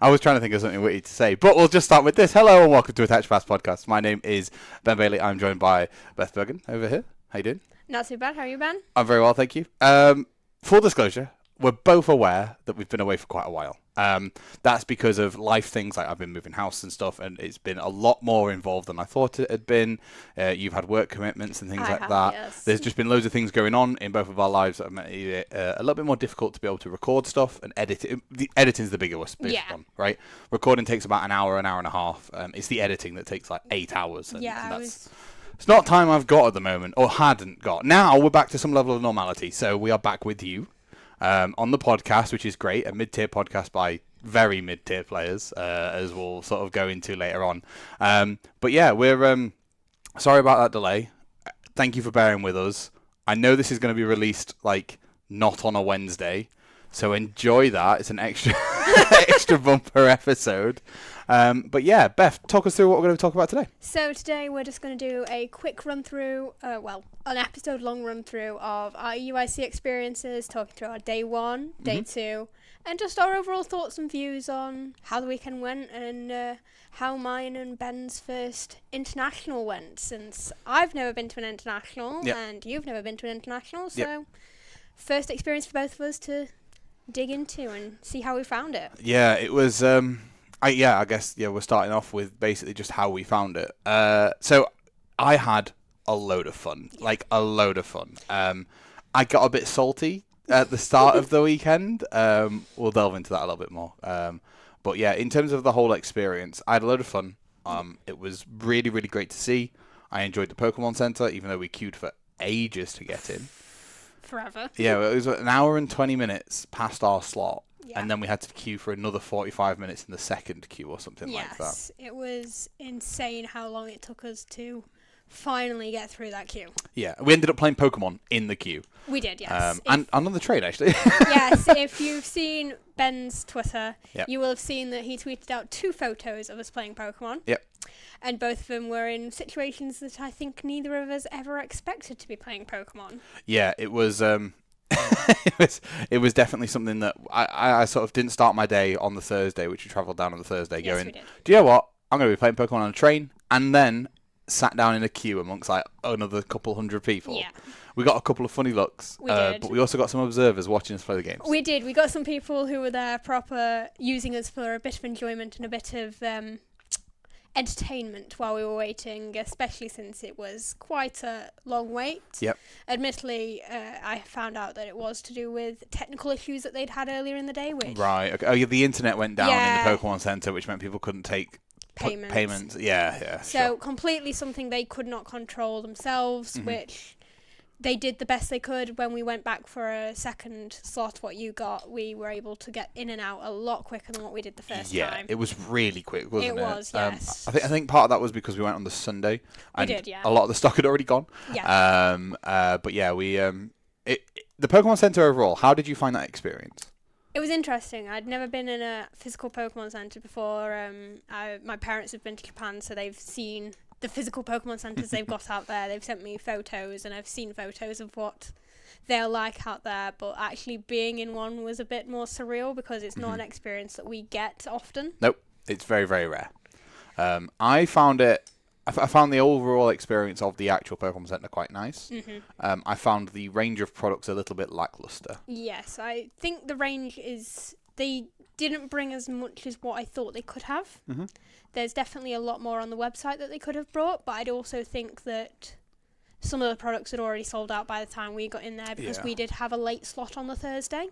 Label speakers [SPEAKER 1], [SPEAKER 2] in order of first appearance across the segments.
[SPEAKER 1] I was trying to think of something witty to say, but we'll just start with this. Hello and welcome to Attach Pass Podcast. My name is Ben Bailey. I'm joined by Beth Bergen over here. How you doing?
[SPEAKER 2] Not too bad. How are you, Ben?
[SPEAKER 1] I'm very well, thank you. Full disclosure, we're both aware that we've been away for quite a while. That's because of life things, like I've been moving house and stuff, and it's been a lot more involved than I thought it had been. You've had work commitments and things that.
[SPEAKER 2] Yes.
[SPEAKER 1] There's just been loads of things going on in both of our lives that have made it a little bit more difficult to be able to record stuff and edit it. The editing's the biggest one, right? Recording takes about an hour and a half. It's the editing that takes like 8 hours. And it's not time I've got at the moment, or hadn't got. Now we're back to some level of normality, so we are back with you. On the podcast, which is great, a mid-tier podcast by very mid-tier players, as we'll sort of go into later on. But yeah, we're sorry about that delay. Thank you for bearing with us. I know this is going to be released like not on a Wednesday, so enjoy that. It's an extra bumper episode. But yeah, Beth, talk us through what we're going to talk about today.
[SPEAKER 2] So today we're just going to do a quick run-through, an episode-long run-through of our EUIC experiences, talking through our day 1, day 2, and just our overall thoughts and views on how the weekend went and how mine and Ben's first international went, since I've never been to an international and you've never been to an international, so first experience for both of us to dig into and see how we found it.
[SPEAKER 1] Yeah, it was... I guess we're starting off with basically just how we found it. So I had a load of fun, like a load of fun. I got a bit salty at the start of the weekend. We'll delve into that a little bit more. But yeah, in terms of the whole experience, I had a load of fun. It was really, really great to see. I enjoyed the Pokemon Center, even though we queued for ages to get in.
[SPEAKER 2] Forever.
[SPEAKER 1] Yeah, it was an hour and 20 minutes past our slot. Yeah. And then we had to queue for another 45 minutes in the second queue or something like that.
[SPEAKER 2] Yes, it was insane how long it took us to finally get through that queue.
[SPEAKER 1] Yeah, we ended up playing Pokemon in the queue.
[SPEAKER 2] We did, yes.
[SPEAKER 1] And on the train, actually.
[SPEAKER 2] Yes, if you've seen Ben's Twitter, you will have seen that he tweeted out 2 photos of us playing Pokemon.
[SPEAKER 1] Yep.
[SPEAKER 2] And both of them were in situations that I think neither of us ever expected to be playing Pokemon.
[SPEAKER 1] Yeah, it was... it was definitely something that I sort of didn't start my day on the Thursday, which we travelled down on the Thursday, going, do you know what? I'm going to be playing Pokemon on a train, and then sat down in a queue amongst like another couple hundred people. Yeah. We got a couple of funny looks, but we also got some observers watching us play the games.
[SPEAKER 2] We did. We got some people who were there proper using us for a bit of enjoyment and a bit of entertainment while we were waiting, especially since it was quite a long wait.
[SPEAKER 1] Yep.
[SPEAKER 2] Admittedly, I found out that it was to do with technical issues that they'd had earlier in the day. Which
[SPEAKER 1] right. Okay. Oh, yeah, the internet went down in the Pokemon Center, which meant people couldn't take payments. Yeah.
[SPEAKER 2] So completely something they could not control themselves, which... They did the best they could. When we went back for a second slot, what you got, we were able to get in and out a lot quicker than what we did the first time.
[SPEAKER 1] Yeah, it was really quick, wasn't it?
[SPEAKER 2] It was, yes.
[SPEAKER 1] I think part of that was because we went on the Sunday. And
[SPEAKER 2] we did, yeah.
[SPEAKER 1] A lot of the stock had already gone.
[SPEAKER 2] Yeah.
[SPEAKER 1] But yeah, the Pokemon Center overall, how did you find that experience?
[SPEAKER 2] It was interesting. I'd never been in a physical Pokemon Center before. My parents have been to Japan, so they've seen... the physical Pokemon centers they've got out there. They've sent me photos, and I've seen photos of what they're like out there, but actually being in one was a bit more surreal because it's not an experience that we get often.
[SPEAKER 1] Nope, it's very, very rare. I found the overall experience of the actual Pokemon Center quite nice. I found the range of products a little bit lackluster.
[SPEAKER 2] Yes, I think the range is... They didn't bring as much as what I thought they could have. There's definitely a lot more on the website that they could have brought, but I'd also think that some of the products had already sold out by the time we got in there because we did have a late slot on the Thursday.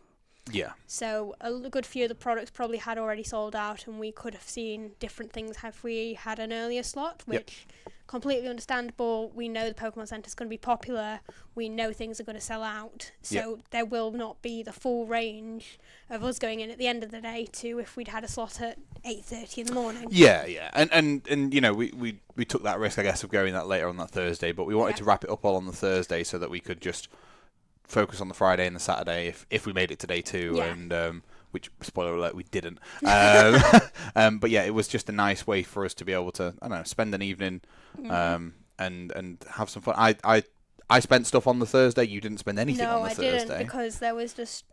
[SPEAKER 1] Yeah.
[SPEAKER 2] So a good few of the products probably had already sold out, and we could have seen different things if we had an earlier slot, which completely understandable. We know the Pokemon Center is going to be popular. We know things are going to sell out. So there will not be the full range of us going in at the end of the day to if we'd had a slot at 8:30 in the morning.
[SPEAKER 1] Yeah. And you know, we took that risk, I guess, of going that later on that Thursday, but we wanted to wrap it up all on the Thursday so that we could just focus on the Friday and the Saturday if we made it to day 2, and which, spoiler alert, we didn't. But yeah, it was just a nice way for us to be able to, I don't know, spend an evening and have some fun. I spent stuff on the Thursday. You didn't spend anything on the Thursday.
[SPEAKER 2] No, I didn't, because there was just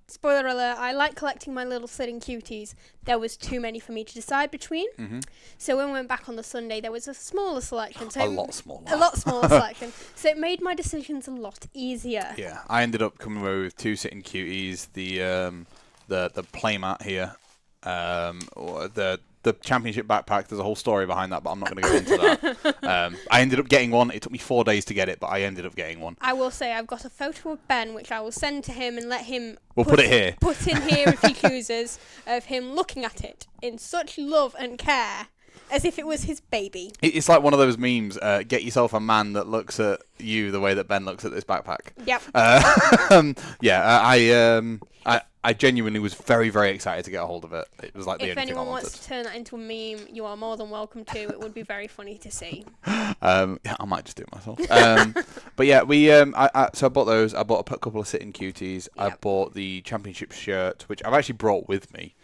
[SPEAKER 2] spoiler alert, I like collecting my little sitting cuties. There was too many for me to decide between.
[SPEAKER 1] Mm-hmm.
[SPEAKER 2] So when we went back on the Sunday, there was a smaller selection. So
[SPEAKER 1] a lot smaller.
[SPEAKER 2] A lot smaller selection. So it made my decisions a lot easier.
[SPEAKER 1] Yeah, I ended up coming away with 2 sitting cuties, the playmat here, or the championship backpack. There's a whole story behind that, but I'm not going to go into that. I ended up getting one. It took me 4 days to get it, but I ended up getting one.
[SPEAKER 2] I will say I've got a photo of Ben, which I will send to him and let him...
[SPEAKER 1] We'll put it here.
[SPEAKER 2] Put in here if he chooses, of him looking at it in such love and care, as if it was his baby.
[SPEAKER 1] It's like one of those memes, get yourself a man that looks at you the way that Ben looks at this backpack.
[SPEAKER 2] Yep.
[SPEAKER 1] I genuinely was very, very excited to get a hold of it. It was like the only thing I wanted.
[SPEAKER 2] If anyone wants to turn that into a meme, you are more than welcome to. It would be very funny to see.
[SPEAKER 1] I might just do it myself. But yeah, so I bought those. I bought a couple of sitting cuties. Yep. I bought the championship shirt, which I've actually brought with me.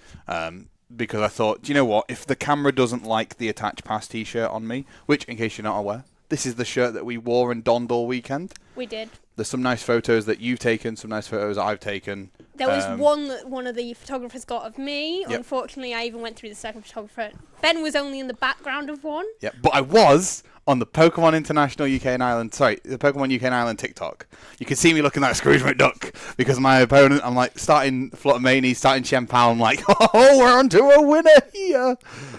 [SPEAKER 1] Because I thought, do you know what? If the camera doesn't like the Attach Pass t-shirt on me, which, in case you're not aware, this is the shirt that we wore and donned all weekend.
[SPEAKER 2] We did.
[SPEAKER 1] There's some nice photos that you've taken, some nice photos that I've taken.
[SPEAKER 2] There was one that one of the photographers got of me.
[SPEAKER 1] Yep.
[SPEAKER 2] Unfortunately, I even went through the second photographer. Ben was only in the background of one.
[SPEAKER 1] Yeah, but I was on the Pokemon International UK and Ireland, the Pokemon UK and Ireland TikTok. You can see me looking like Scrooge McDuck because my opponent, I'm like starting Fluttermane, starting Shenpao. I'm like, oh, we're on to a winner here.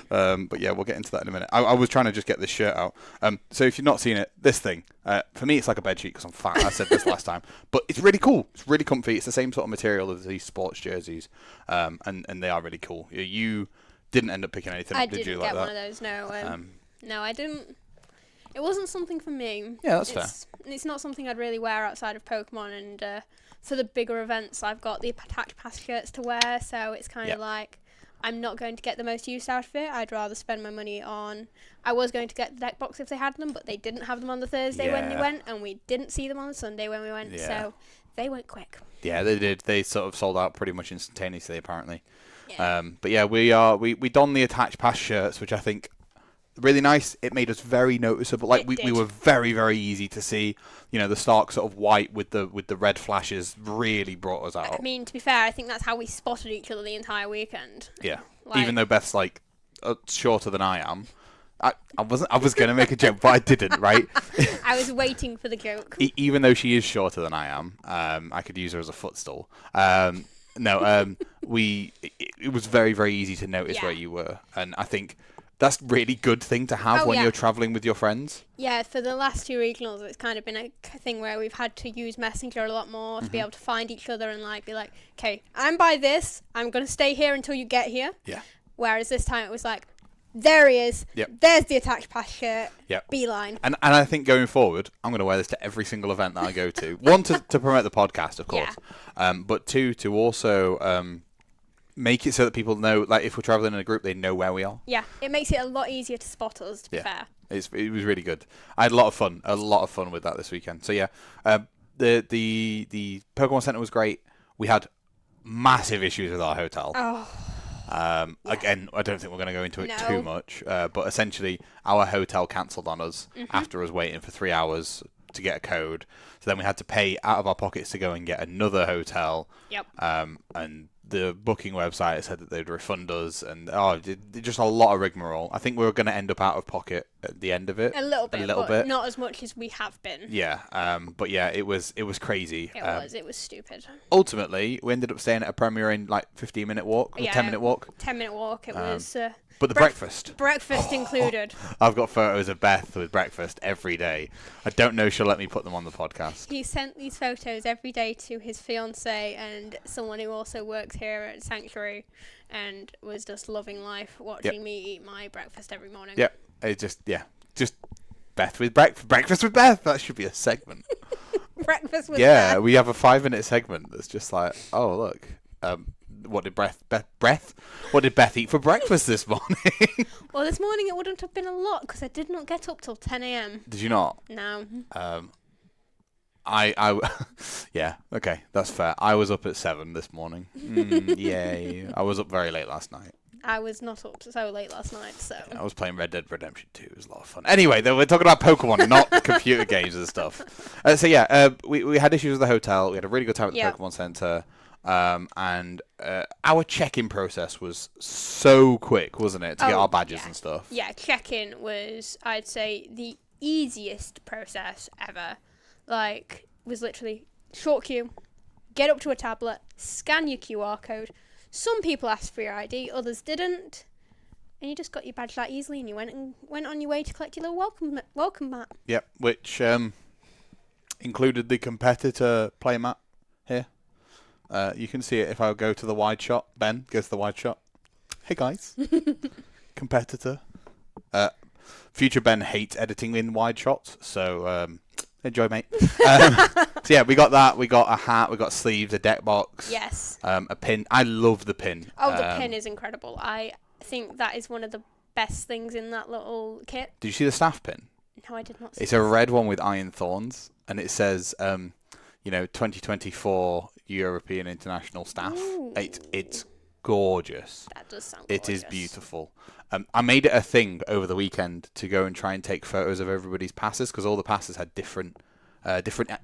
[SPEAKER 1] But yeah, we'll get into that in a minute. I was trying to just get this shirt out. So if you've not seen it, this thing, for me, it's like a bedsheet because I'm fat. I said this last time, but it's really cool. It's really comfy. It's the same sort of material as these sports jerseys, and they are really cool. You didn't end up picking anything, did you?
[SPEAKER 2] I didn't get one of those. No, no, I didn't. It wasn't something for me.
[SPEAKER 1] Yeah, that's fair.
[SPEAKER 2] It's not something I'd really wear outside of Pokemon, and for the bigger events, I've got the Attach Pass shirts to wear, so it's kind of like I'm not going to get the most use out of it. I'd rather spend my money on... I was going to get the deck box if they had them, but they didn't have them on the Thursday when we went, and we didn't see them on the Sunday when we went, so they went quick. Yeah,
[SPEAKER 1] they did. They sort of sold out pretty much instantaneously, apparently. Yeah. But yeah, we donned the Attach Pass shirts, which I think... really nice. It made us very noticeable. Like we were very, very easy to see. You know, the stark sort of white with the red flashes really brought us out.
[SPEAKER 2] I mean, to be fair, I think that's how we spotted each other the entire weekend.
[SPEAKER 1] Yeah. Even though Beth's like shorter than I am. I was going to make a joke, but I didn't, right?
[SPEAKER 2] I was waiting for the joke.
[SPEAKER 1] Even though she is shorter than I am, I could use her as a footstool. It was very, very easy to notice where you were. And I think that's a really good thing to have when you're traveling with your friends. Yeah,
[SPEAKER 2] for the last 2 regionals, it's kind of been a thing where we've had to use Messenger a lot more to be able to find each other and like be like, okay, I'm by this. I'm going to stay here until you get here.
[SPEAKER 1] Yeah.
[SPEAKER 2] Whereas this time it was like, there he is.
[SPEAKER 1] Yep.
[SPEAKER 2] There's the Attach Pass shirt.
[SPEAKER 1] Yep.
[SPEAKER 2] Beeline.
[SPEAKER 1] And I think going forward, I'm going to wear this to every single event that I go to. One, to promote the podcast, of course. Yeah. But two, to also... make it so that people know, like, if we're traveling in a group, they know where we are.
[SPEAKER 2] Yeah, it makes it a lot easier to spot us, to be fair.
[SPEAKER 1] It was really good. I had a lot of fun with that this weekend. So yeah, the Pokemon Center was great. We had massive issues with our hotel. Again, I don't think we're going to go into it too much, but essentially our hotel cancelled on us after us waiting for 3 hours to get a code. So then we had to pay out of our pockets to go and get another hotel.
[SPEAKER 2] Yep.
[SPEAKER 1] And the booking website said that they'd refund us, and just a lot of rigmarole. I think we were going to end up out of pocket at the end of it.
[SPEAKER 2] A little bit, not as much as we have been.
[SPEAKER 1] Yeah, but yeah, it was crazy.
[SPEAKER 2] It was stupid.
[SPEAKER 1] Ultimately, we ended up staying at a Premier in like 15-minute walk, 10-minute walk.
[SPEAKER 2] 10-minute walk. It was.
[SPEAKER 1] But the breakfast.
[SPEAKER 2] Breakfast included.
[SPEAKER 1] I've got photos of Beth with breakfast every day. I don't know if she'll let me put them on the podcast.
[SPEAKER 2] He sent these photos every day to his fiancée and someone who also works here at Sanctuary and was just loving life, watching me eat my breakfast every morning.
[SPEAKER 1] Yeah, just Beth with breakfast with Beth. That should be a segment.
[SPEAKER 2] Breakfast with Beth.
[SPEAKER 1] Yeah, we have a 5-minute segment that's just like, oh, look. What did Beth eat for breakfast this morning?
[SPEAKER 2] Well, this morning it wouldn't have been a lot because I did not get up till 10 a.m.
[SPEAKER 1] Did you not?
[SPEAKER 2] No.
[SPEAKER 1] Yeah, okay, that's fair. I was up at 7 this morning. Yay. I was up very late last night.
[SPEAKER 2] I was not up so late last night, so...
[SPEAKER 1] Yeah, I was playing Red Dead Redemption 2. It was a lot of fun. Anyway, we're talking about Pokemon, not computer games and stuff. So yeah, we had issues with the hotel. We had a really good time at the Pokemon Center. And our check-in process was so quick, wasn't it, to get our badges and stuff?
[SPEAKER 2] Yeah, check-in was, I'd say, the easiest process ever. Like, was literally short queue, get up to a tablet, scan your QR code. Some people asked for your ID, others didn't. And you just got your badge that easily, and you went on your way to collect your little welcome mat.
[SPEAKER 1] Yep, which included the competitor play mat here. You can see it if I go to the wide shot. Ben goes to the wide shot. Hey guys, competitor. Future Ben hates editing in wide shots, so enjoy, mate. So yeah, we got that. We got a hat. We got sleeves, a deck box.
[SPEAKER 2] Yes.
[SPEAKER 1] A pin. I love the pin.
[SPEAKER 2] Oh, the pin is incredible. I think that is one of the best things in that little kit.
[SPEAKER 1] Did you see the staff pin?
[SPEAKER 2] No, I did not see
[SPEAKER 1] It's a red one with iron thorns, and it says, 2024 European International Staff.
[SPEAKER 2] Ooh.
[SPEAKER 1] It's gorgeous.
[SPEAKER 2] That does sound gorgeous.
[SPEAKER 1] It is beautiful. I made it a thing over the weekend to go and try and take photos of everybody's passes, because all the passes had different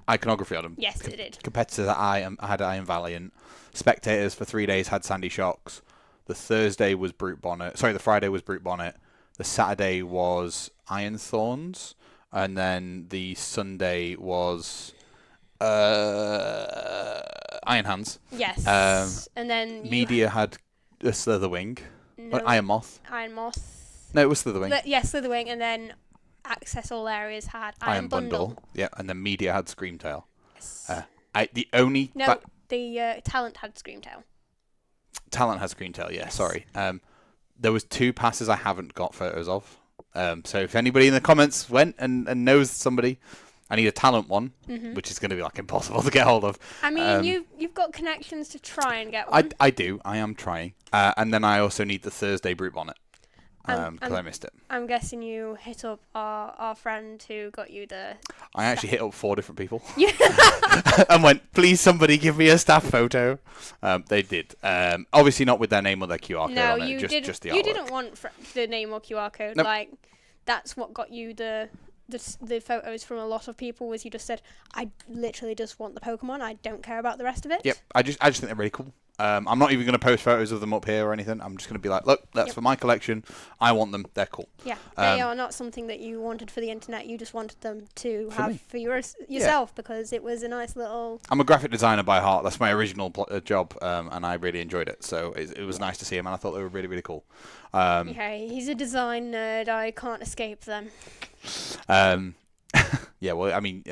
[SPEAKER 1] iconography on them.
[SPEAKER 2] Yes, it did.
[SPEAKER 1] Competitors had Iron Valiant. Spectators for 3 days had Sandy Shocks. The Thursday was Brute Bonnet. Sorry, the Friday was Brute Bonnet. The Saturday was Iron Thorns. And then the Sunday was Iron Hands.
[SPEAKER 2] Yes. And then
[SPEAKER 1] Media had a Slitherwing.
[SPEAKER 2] No,
[SPEAKER 1] Iron Moth.
[SPEAKER 2] Iron Moth.
[SPEAKER 1] No, it was Slitherwing.
[SPEAKER 2] Yes, Slitherwing, and then Access All Areas had Iron Bundle.
[SPEAKER 1] Yeah, and then Media had Screamtail.
[SPEAKER 2] Yes.
[SPEAKER 1] The only
[SPEAKER 2] the Talent had Screamtail.
[SPEAKER 1] Talent has Screamtail. Yeah, sorry. There was 2 passes I haven't got photos of. So if anybody in the comments went and knows somebody, I need a Talent one, which is going to be like impossible to get hold of.
[SPEAKER 2] I mean, you've got connections to try and get one.
[SPEAKER 1] I do. I am trying. And then I also need the Thursday Brute Bonnet because I missed it.
[SPEAKER 2] I'm guessing you hit up our friend who got you the...
[SPEAKER 1] I actually hit up 4 different people.
[SPEAKER 2] Yeah.
[SPEAKER 1] And went, please somebody give me a staff photo. They did. Obviously not with their name or their QR code on it, just the artwork.
[SPEAKER 2] You didn't want the name or QR code.
[SPEAKER 1] Nope.
[SPEAKER 2] Like, that's what got you the photos from a lot of people, was you just said, I literally just want the Pokemon, I don't care about the rest of it.
[SPEAKER 1] Yep, I just think they're really cool. I'm not even going to post photos of them up here or anything. I'm just going to be like, look, that's for my collection. I want them. They're cool.
[SPEAKER 2] Yeah, they are not something that you wanted for the internet. You just wanted them to have for yourself because it was a nice little...
[SPEAKER 1] I'm a graphic designer by heart. That's my original job, and I really enjoyed it. So it was nice to see them, and I thought they were really, really cool.
[SPEAKER 2] Okay, he's a design nerd. I can't escape them.
[SPEAKER 1] Yeah, well, I mean...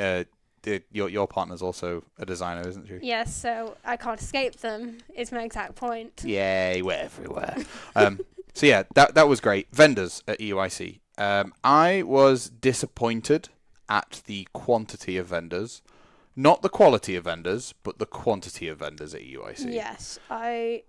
[SPEAKER 1] your partner's also a designer, isn't she?
[SPEAKER 2] Yes, so I can't escape them, is my exact point.
[SPEAKER 1] Yay, we're everywhere. So yeah, that was great. Vendors at EUIC. I was disappointed at the quantity of vendors. Not the quality of vendors, but the quantity of vendors at EUIC.
[SPEAKER 2] Yes, I'd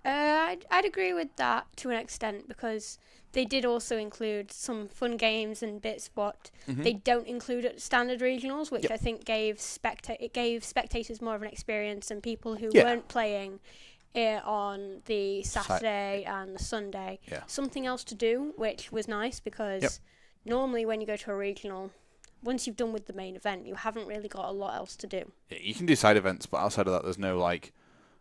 [SPEAKER 2] agree with that to an extent, because they did also include some fun games and bits what they don't include at standard regionals, which I think gave spectators more of an experience, and people who weren't playing on the Saturday and the Sunday something else to do, which was nice, because normally when you go to a regional, once you've done with the main event, you haven't really got a lot else to do. Yeah,
[SPEAKER 1] you can do side events, but outside of that, there's no like...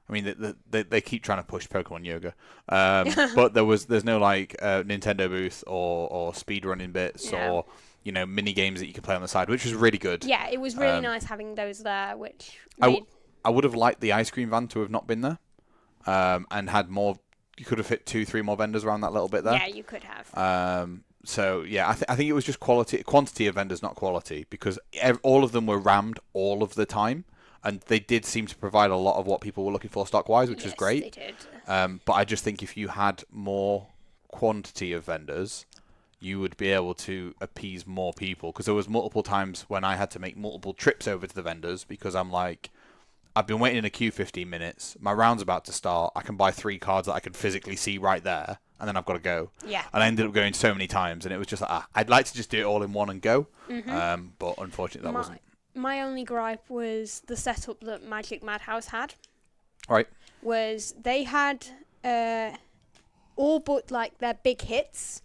[SPEAKER 1] I mean, they keep trying to push Pokemon Yoga, but there's no like Nintendo booth or speedrunning bits or mini games that you can play on the side, which was really good.
[SPEAKER 2] Yeah, it was really nice having those there. Which
[SPEAKER 1] I would have liked the ice cream van to have not been there, and had more. You could have hit 2-3 more vendors around that little bit there.
[SPEAKER 2] Yeah, you could have.
[SPEAKER 1] So yeah, I think it was just quantity of vendors, not quality, because all of them were rammed all of the time. And they did seem to provide a lot of what people were looking for stock-wise, which was great.
[SPEAKER 2] They did.
[SPEAKER 1] But I just think if you had more quantity of vendors, you would be able to appease more people. Because there was multiple times when I had to make multiple trips over to the vendors, because I'm like, I've been waiting in a queue 15 minutes. My round's about to start. I can buy 3 cards that I can physically see right there, and then I've got to go.
[SPEAKER 2] Yeah.
[SPEAKER 1] And I ended up going so many times, and it was just like, I'd like to just do it all in one and go. But unfortunately, that wasn't.
[SPEAKER 2] My only gripe was the setup that Magic Madhouse had.
[SPEAKER 1] Right.
[SPEAKER 2] Was they had all but like their big hits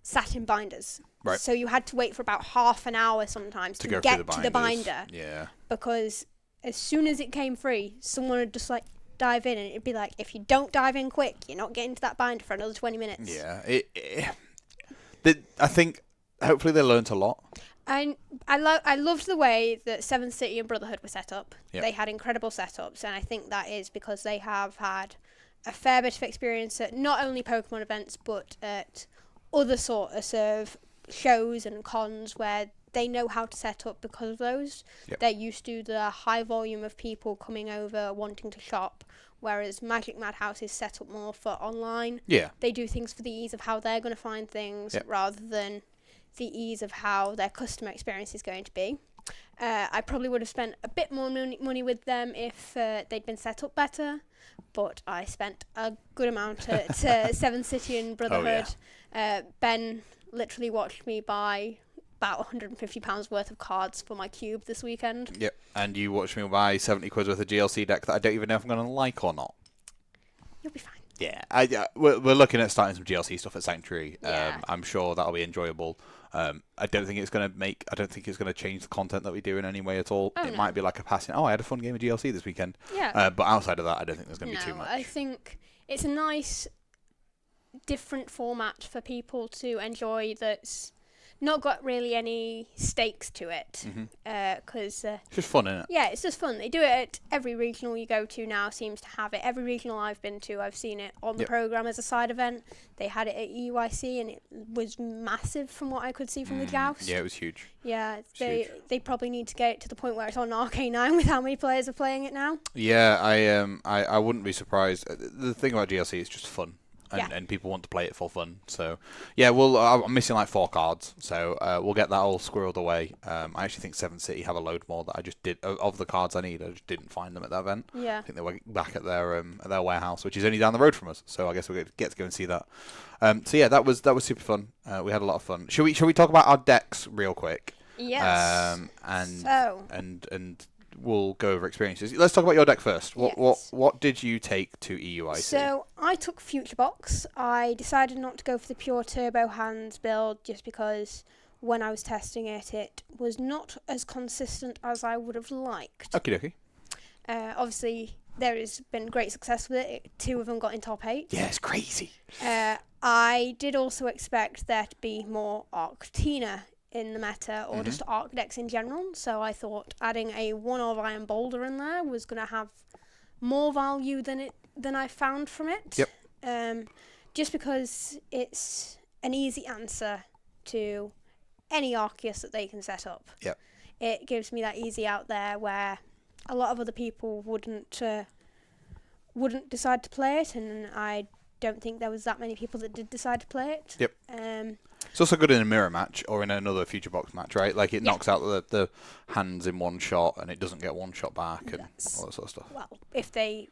[SPEAKER 2] sat in binders.
[SPEAKER 1] Right.
[SPEAKER 2] So you had to wait for about half an hour sometimes to get to the binder.
[SPEAKER 1] Yeah.
[SPEAKER 2] Because as soon as it came free, someone would just like dive in, and it'd be like, if you don't dive in quick, you're not getting to that binder for another 20 minutes.
[SPEAKER 1] Yeah, I think hopefully they learnt a lot.
[SPEAKER 2] I loved the way that Seventh City and Brotherhood were set up.
[SPEAKER 1] Yep.
[SPEAKER 2] They had incredible setups, and I think that is because they have had a fair bit of experience at not only Pokemon events, but at other sorts of shows and cons where they know how to set up because of those.
[SPEAKER 1] Yep.
[SPEAKER 2] They're used to the high volume of people coming over wanting to shop, whereas Magic Madhouse is set up more for online.
[SPEAKER 1] Yeah.
[SPEAKER 2] They do things for the ease of how they're going to find things rather than the ease of how their customer experience is going to be. I probably would have spent a bit more money with them if they'd been set up better, but I spent a good amount at Seven City and Brotherhood. Oh, yeah. Ben literally watched me buy about £150 worth of cards for my cube this weekend.
[SPEAKER 1] Yep, and you watched me buy 70 quid worth of GLC deck that I don't even know if I'm going to like or not.
[SPEAKER 2] You'll be fine.
[SPEAKER 1] Yeah, we're looking at starting some GLC stuff at Sanctuary.
[SPEAKER 2] Yeah.
[SPEAKER 1] I'm sure that'll be enjoyable. I don't think it's going to change the content that we do in any way at all. It might be like a passing, I had a fun game of GLC this weekend.
[SPEAKER 2] Yeah.
[SPEAKER 1] But outside of that, I don't think there's going to be too much.
[SPEAKER 2] I think it's a nice, different format for people to enjoy that's not got really any stakes to it. Because
[SPEAKER 1] it's just fun, isn't it?
[SPEAKER 2] Yeah, it's just fun. They do it at every regional you go to now seems to have it. Every regional I've been to, I've seen it on the programme as a side event. They had it at EUIC and it was massive from what I could see from the joust.
[SPEAKER 1] Yeah, it was huge.
[SPEAKER 2] Yeah, they probably need to get it to the point where it's on RK9 with how many players are playing it now.
[SPEAKER 1] Yeah, I wouldn't be surprised. The thing about GLC is just fun. And people want to play it for fun. So, yeah, I'm missing like 4 cards. So, we'll get that all squirreled away. I actually think 7 City have a load more that I just did. Of the cards I need, I just didn't find them at that event.
[SPEAKER 2] Yeah.
[SPEAKER 1] I think they were back at their warehouse, which is only down the road from us. So, I guess we'll get to go and see that. So, yeah, that was super fun. We had a lot of fun. Should we talk about our decks real quick?
[SPEAKER 2] Yes.
[SPEAKER 1] And we'll go over experiences. Let's talk about your deck first. What did you take to EUIC?
[SPEAKER 2] So I took Future Box. I decided not to go for the pure Turbo Hands build just because when I was testing it, it was not as consistent as I would have liked.
[SPEAKER 1] Okie dokie.
[SPEAKER 2] Obviously, there has been great success with it. 2 of them got in top 8.
[SPEAKER 1] Yeah, it's crazy.
[SPEAKER 2] I did also expect there to be more Arctina in the meta, or just Arc decks in general, so I thought adding a 1-of Iron Boulder in there was going to have more value than I found from it.
[SPEAKER 1] Yep.
[SPEAKER 2] Just because it's an easy answer to any Arceus that they can set up.
[SPEAKER 1] Yep.
[SPEAKER 2] It gives me that easy out there where a lot of other people wouldn't decide to play it, and I don't think there was that many people that did decide to play it.
[SPEAKER 1] Yep. It's also good in a mirror match or in another Future Box match, right? Like it knocks out the hands in one shot and it doesn't get one shot back and all that sort of stuff.
[SPEAKER 2] Well, if they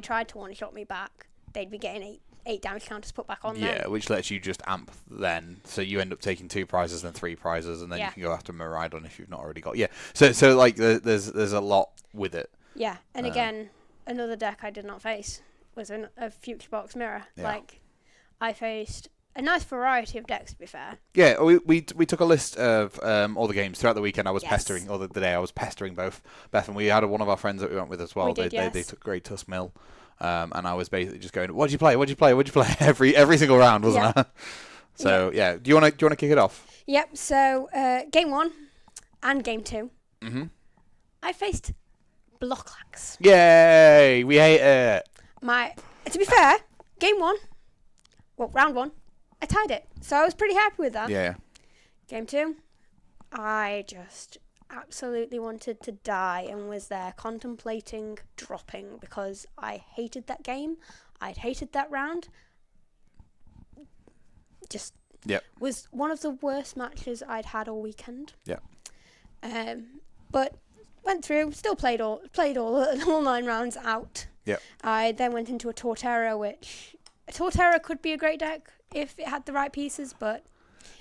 [SPEAKER 2] tried to one shot me back, they'd be getting 8 damage counters put back on them.
[SPEAKER 1] Yeah, which lets you just amp then, so you end up taking 2 prizes and 3 prizes, and then you can go after Miraidon if you've not already got. Yeah, so like there's a lot with it.
[SPEAKER 2] Yeah, and again, another deck I did not face was a Future Box mirror.
[SPEAKER 1] Yeah.
[SPEAKER 2] Like I faced a nice variety of decks, to be fair.
[SPEAKER 1] Yeah, we took a list of all the games throughout the weekend. I was pestering, or the day I was pestering both Beth, and we had one of our friends that we went with as well. They took Great Tusk Mill, and I was basically just going, "What'd you play? What'd you play? What'd you play?" every single round, wasn't I? So yeah, do you want to kick it off?
[SPEAKER 2] Yep. So game 1 and game 2, I faced Blocklax.
[SPEAKER 1] Yay! We hate it.
[SPEAKER 2] To be fair, round 1, I tied it, so I was pretty happy with that.
[SPEAKER 1] Yeah.
[SPEAKER 2] Game 2, I just absolutely wanted to die and was there contemplating dropping because I hated that game. I'd hated that round. Just was one of the worst matches I'd had all weekend.
[SPEAKER 1] Yeah.
[SPEAKER 2] But went through, still played all 9 rounds out.
[SPEAKER 1] Yeah.
[SPEAKER 2] I then went into a Torterra, which a Torterra could be a great deck if it had the right pieces, but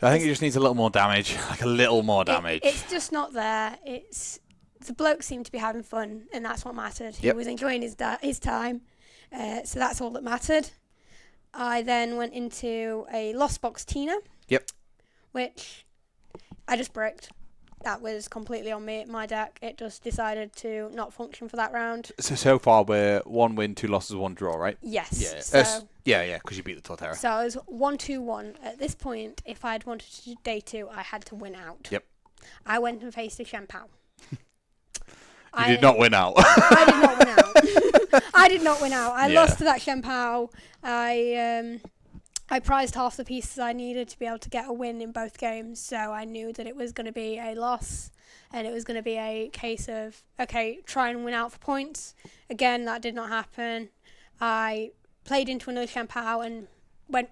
[SPEAKER 1] I think it just needs a little more damage, like a little more damage.
[SPEAKER 2] It's just not there. The bloke seemed to be having fun, and that's what mattered. He was enjoying his time, so that's all that mattered. I then went into a Lost Box Tina.
[SPEAKER 1] Yep.
[SPEAKER 2] Which I just bricked. that was completely on me. My deck, it just decided to not function for that round.
[SPEAKER 1] So far we're 1 win, 2 losses, 1 draw, right?
[SPEAKER 2] Yes.
[SPEAKER 1] Yeah.
[SPEAKER 2] So,
[SPEAKER 1] yeah, because you beat the Torterra.
[SPEAKER 2] So I was 1-2-1. At this point, if I'd wanted to do day 2, I had to win out.
[SPEAKER 1] Yep.
[SPEAKER 2] I went and faced a Champao.
[SPEAKER 1] You did not win out.
[SPEAKER 2] I did not win out. I did not win out. I lost to that Champao. I prized half the pieces I needed to be able to get a win in both games, so I knew that it was going to be a loss, and it was going to be a case of, okay, try and win out for points. Again, that did not happen. I played into another Champao, and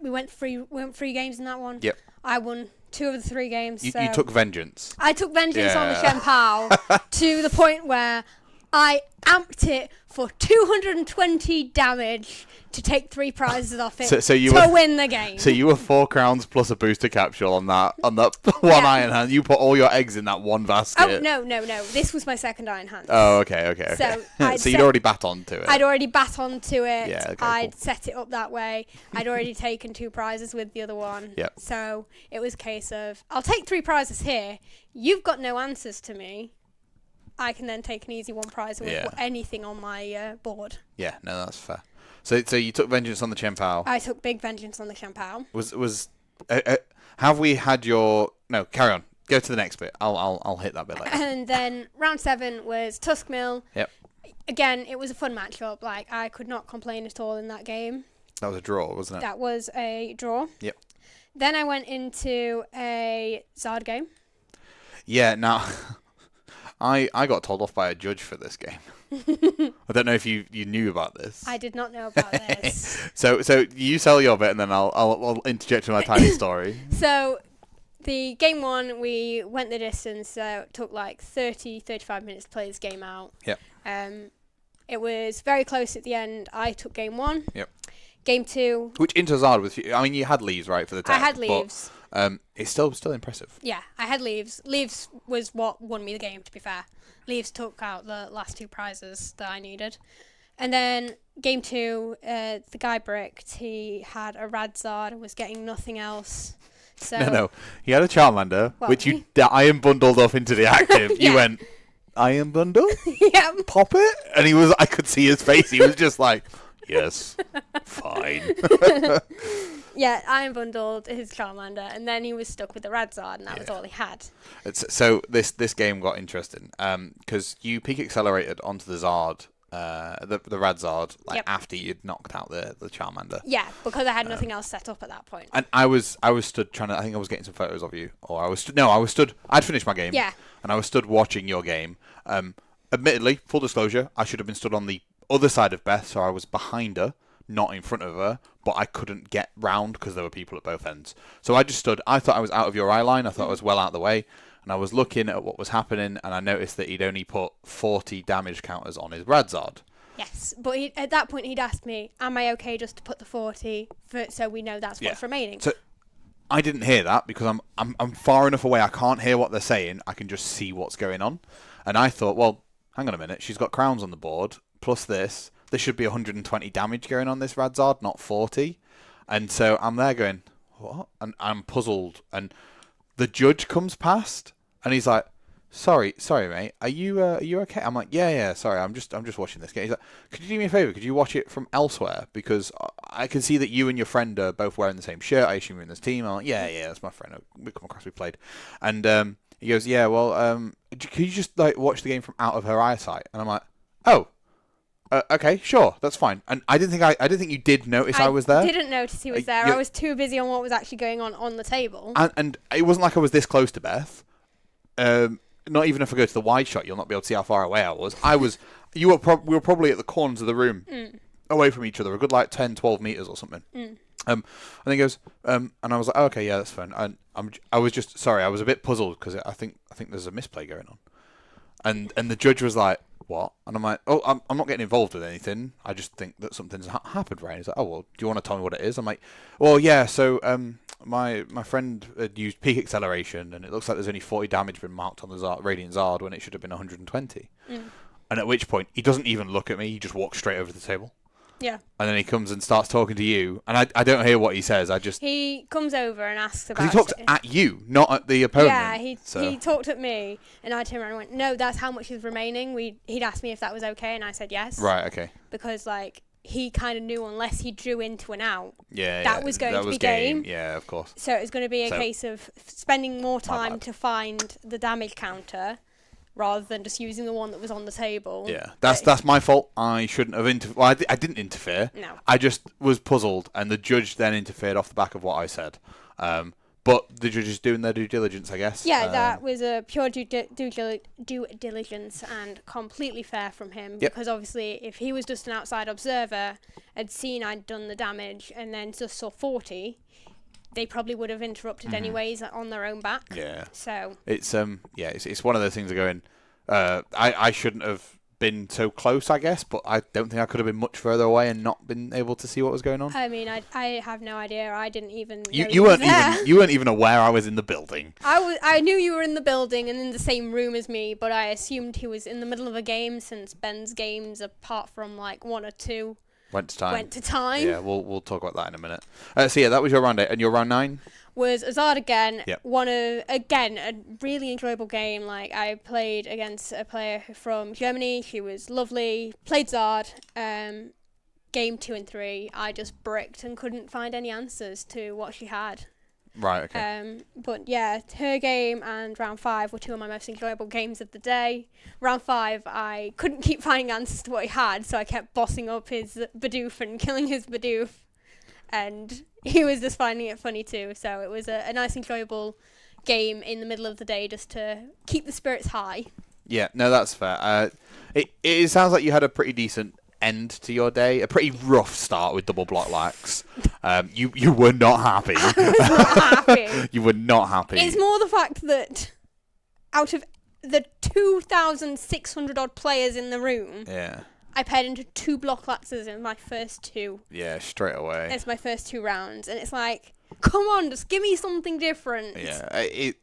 [SPEAKER 2] we went 3 games in that one.
[SPEAKER 1] Yep.
[SPEAKER 2] I won 2 of the 3 games.
[SPEAKER 1] You took vengeance.
[SPEAKER 2] I took vengeance on the Champao to the point where I amped it for 220 damage to take 3 prizes off it to win the game.
[SPEAKER 1] So you were 4 crowns plus a booster capsule on that one Iron Hand. You put all your eggs in that one basket.
[SPEAKER 2] Oh, no. This was my second Iron Hand.
[SPEAKER 1] Oh, okay. So you'd already bat onto it.
[SPEAKER 2] I'd already bat onto it.
[SPEAKER 1] Yeah, okay,
[SPEAKER 2] I'd set it up that way. I'd already taken 2 prizes with the other one.
[SPEAKER 1] Yep.
[SPEAKER 2] So it was a case of, I'll take 3 prizes here. You've got no answers to me. I can then take an easy 1 prize with anything on my board.
[SPEAKER 1] Yeah, no, that's fair. So you took vengeance on the Champao.
[SPEAKER 2] I took big vengeance on the Champao.
[SPEAKER 1] Have we had your... No, carry on. Go to the next bit. I'll hit that bit later.
[SPEAKER 2] And then round 7 was Tuskmill.
[SPEAKER 1] Yep.
[SPEAKER 2] Again, it was a fun matchup. Like, I could not complain at all in that game.
[SPEAKER 1] That was a draw, wasn't it?
[SPEAKER 2] That was a draw.
[SPEAKER 1] Yep.
[SPEAKER 2] Then I went into a Zard game.
[SPEAKER 1] Yeah, now... I got told off by a judge for this game. I don't know if you knew about this.
[SPEAKER 2] I did not know about this.
[SPEAKER 1] So you sell your bit and then I'll interject with my tiny story.
[SPEAKER 2] So the game 1, we went the distance. So it took like 35 minutes to play this game out.
[SPEAKER 1] Yep.
[SPEAKER 2] It was very close at the end. I took game 1.
[SPEAKER 1] Yep.
[SPEAKER 2] Game 2.
[SPEAKER 1] Which into Zard was... I mean, you had leaves, right, for the tech.
[SPEAKER 2] I had leaves.
[SPEAKER 1] But, it's still impressive.
[SPEAKER 2] Yeah, I had leaves. Leaves was what won me the game, to be fair. Leaves took out the last 2 prizes that I needed. And then game 2, the guy bricked. He had a Radzard and was getting nothing else. So
[SPEAKER 1] No. He had a Charmander, which you iron bundled off into the active.
[SPEAKER 2] Yeah.
[SPEAKER 1] You went, iron bundle?
[SPEAKER 2] Yeah.
[SPEAKER 1] Pop it? And I could see his face. He was just like, yes, fine.
[SPEAKER 2] Yeah, iron bundled his Charmander, and then he was stuck with the Radzard, and that was all he had.
[SPEAKER 1] So this game got interesting because you peak accelerated onto the Zard, the Radzard, after you'd knocked out the Charmander.
[SPEAKER 2] Yeah, because I had nothing else set up at that point.
[SPEAKER 1] And I was stood trying to. I think I was getting some photos of you, or I was stood. I'd finished my game.
[SPEAKER 2] Yeah.
[SPEAKER 1] And I was stood watching your game. Admittedly, full disclosure, I should have been stood on the other side of Beth, so I was behind her, not in front of her, but I couldn't get round because there were people at both ends. So I just stood. I thought I was out of your eye line. I thought I was well out of the way. And I was looking at what was happening, and I noticed that he'd only put 40 damage counters on his Radzard.
[SPEAKER 2] Yes, but at that point he'd asked me, am I okay just to put the 40 so we know that's what's remaining?
[SPEAKER 1] So I didn't hear that because I'm far enough away. I can't hear what they're saying. I can just see what's going on. And I thought, well, hang on a minute. She's got crowns on the board, plus this. There should be 120 damage going on this Radzard, not 40. And so I'm there going, what? And I'm puzzled. And the judge comes past, and he's like, sorry, mate. Are you okay? I'm like, yeah. Sorry, I'm just watching this game. He's like, could you do me a favour? Could you watch it from elsewhere? Because I can see that you and your friend are both wearing the same shirt. I assume you're in this team. I'm like, yeah, that's my friend. We come across, we played. And he goes, yeah, well, can you just watch the game from out of her eyesight? And I'm like, oh. Okay, sure, that's fine. And I didn't think you did notice I was there.
[SPEAKER 2] I didn't notice he was there. I was too busy on what was actually going on the table.
[SPEAKER 1] And it wasn't like I was this close to Beth. Not even if I go to the wide shot, you'll not be able to see how far away I was. We were probably at the corners of the room, away from each other, a good 10, 12 meters or something. And then he goes, and I was like, oh, okay, yeah, that's fine. And I was just sorry, I was a bit puzzled because I think there's a misplay going on. And the judge was like, what? And I'm like, oh, I'm not getting involved with anything. I just think that something's happened, right? He's like, oh, well, do you want to tell me what it is? I'm like, well, yeah, so my friend had used peak acceleration, and it looks like there's only 40 damage been marked on the Radiant Zard when it should have been 120. And at which point, he doesn't even look at me. He just walks straight over to the table.
[SPEAKER 2] Yeah.
[SPEAKER 1] And then he comes and starts talking to you, and I don't hear what he says.
[SPEAKER 2] He comes over and asks about.
[SPEAKER 1] Because he talked at you, not at the opponent.
[SPEAKER 2] Yeah, he talked at me, and I turned around and went, "No, that's how much is remaining." He'd asked me if that was okay, and I said yes.
[SPEAKER 1] Right. Okay.
[SPEAKER 2] Because like he kind of knew unless he drew into an out,
[SPEAKER 1] yeah,
[SPEAKER 2] that was going to be game.
[SPEAKER 1] Yeah, of course.
[SPEAKER 2] So it was going to be a case of spending more time to find the damage counter, rather than just using the one that was on the table.
[SPEAKER 1] Yeah, that's my fault. I shouldn't have interfered. Well, I didn't interfere.
[SPEAKER 2] No.
[SPEAKER 1] I just was puzzled, and the judge then interfered off the back of what I said. But the judge is doing their due diligence, I guess.
[SPEAKER 2] Yeah, that was a pure due diligence and completely fair from him.
[SPEAKER 1] Yep.
[SPEAKER 2] Because obviously, if he was just an outside observer, had seen I'd done the damage, and then just saw 40, they probably would have interrupted anyways on their own back.
[SPEAKER 1] Yeah.
[SPEAKER 2] So
[SPEAKER 1] it's it's one of those things of going. I shouldn't have been so close, I guess, but I don't think I could have been much further away and not been able to see what was going on.
[SPEAKER 2] I mean, I have no idea. I didn't even.
[SPEAKER 1] You weren't even aware I was in the building.
[SPEAKER 2] I knew you were in the building and in the same room as me, but I assumed he was in the middle of a game, since Ben's games, apart from like 1 or 2, went to time.
[SPEAKER 1] Yeah, we'll talk about that in a minute. So yeah, that was your round 8, and your round 9
[SPEAKER 2] was Azard again.
[SPEAKER 1] Yep.
[SPEAKER 2] A really enjoyable game. Like, I played against a player from Germany. She was lovely. Played Zard. Game 2 and 3, I just bricked and couldn't find any answers to what she had.
[SPEAKER 1] Right. Okay.
[SPEAKER 2] But yeah, her game and round 5 were 2 of my most enjoyable games of the day. Round 5, I couldn't keep finding answers to what he had, so I kept bossing up his Bidoof and killing his Bidoof. And he was just finding it funny too. So it was a nice, enjoyable game in the middle of the day, just to keep the spirits high.
[SPEAKER 1] Yeah, no, that's fair. It sounds like you had a pretty decent end to your day. A pretty rough start with double Blocklax. You were not happy.
[SPEAKER 2] I was not happy.
[SPEAKER 1] You were not happy.
[SPEAKER 2] It's more the fact that out of the 2,600 odd players in the room,
[SPEAKER 1] yeah,
[SPEAKER 2] I paired into 2 Blocklaxes in my first 2.
[SPEAKER 1] Yeah, straight away.
[SPEAKER 2] It's my first 2 rounds, and it's like, come on, just give me something different.
[SPEAKER 1] Yeah, it's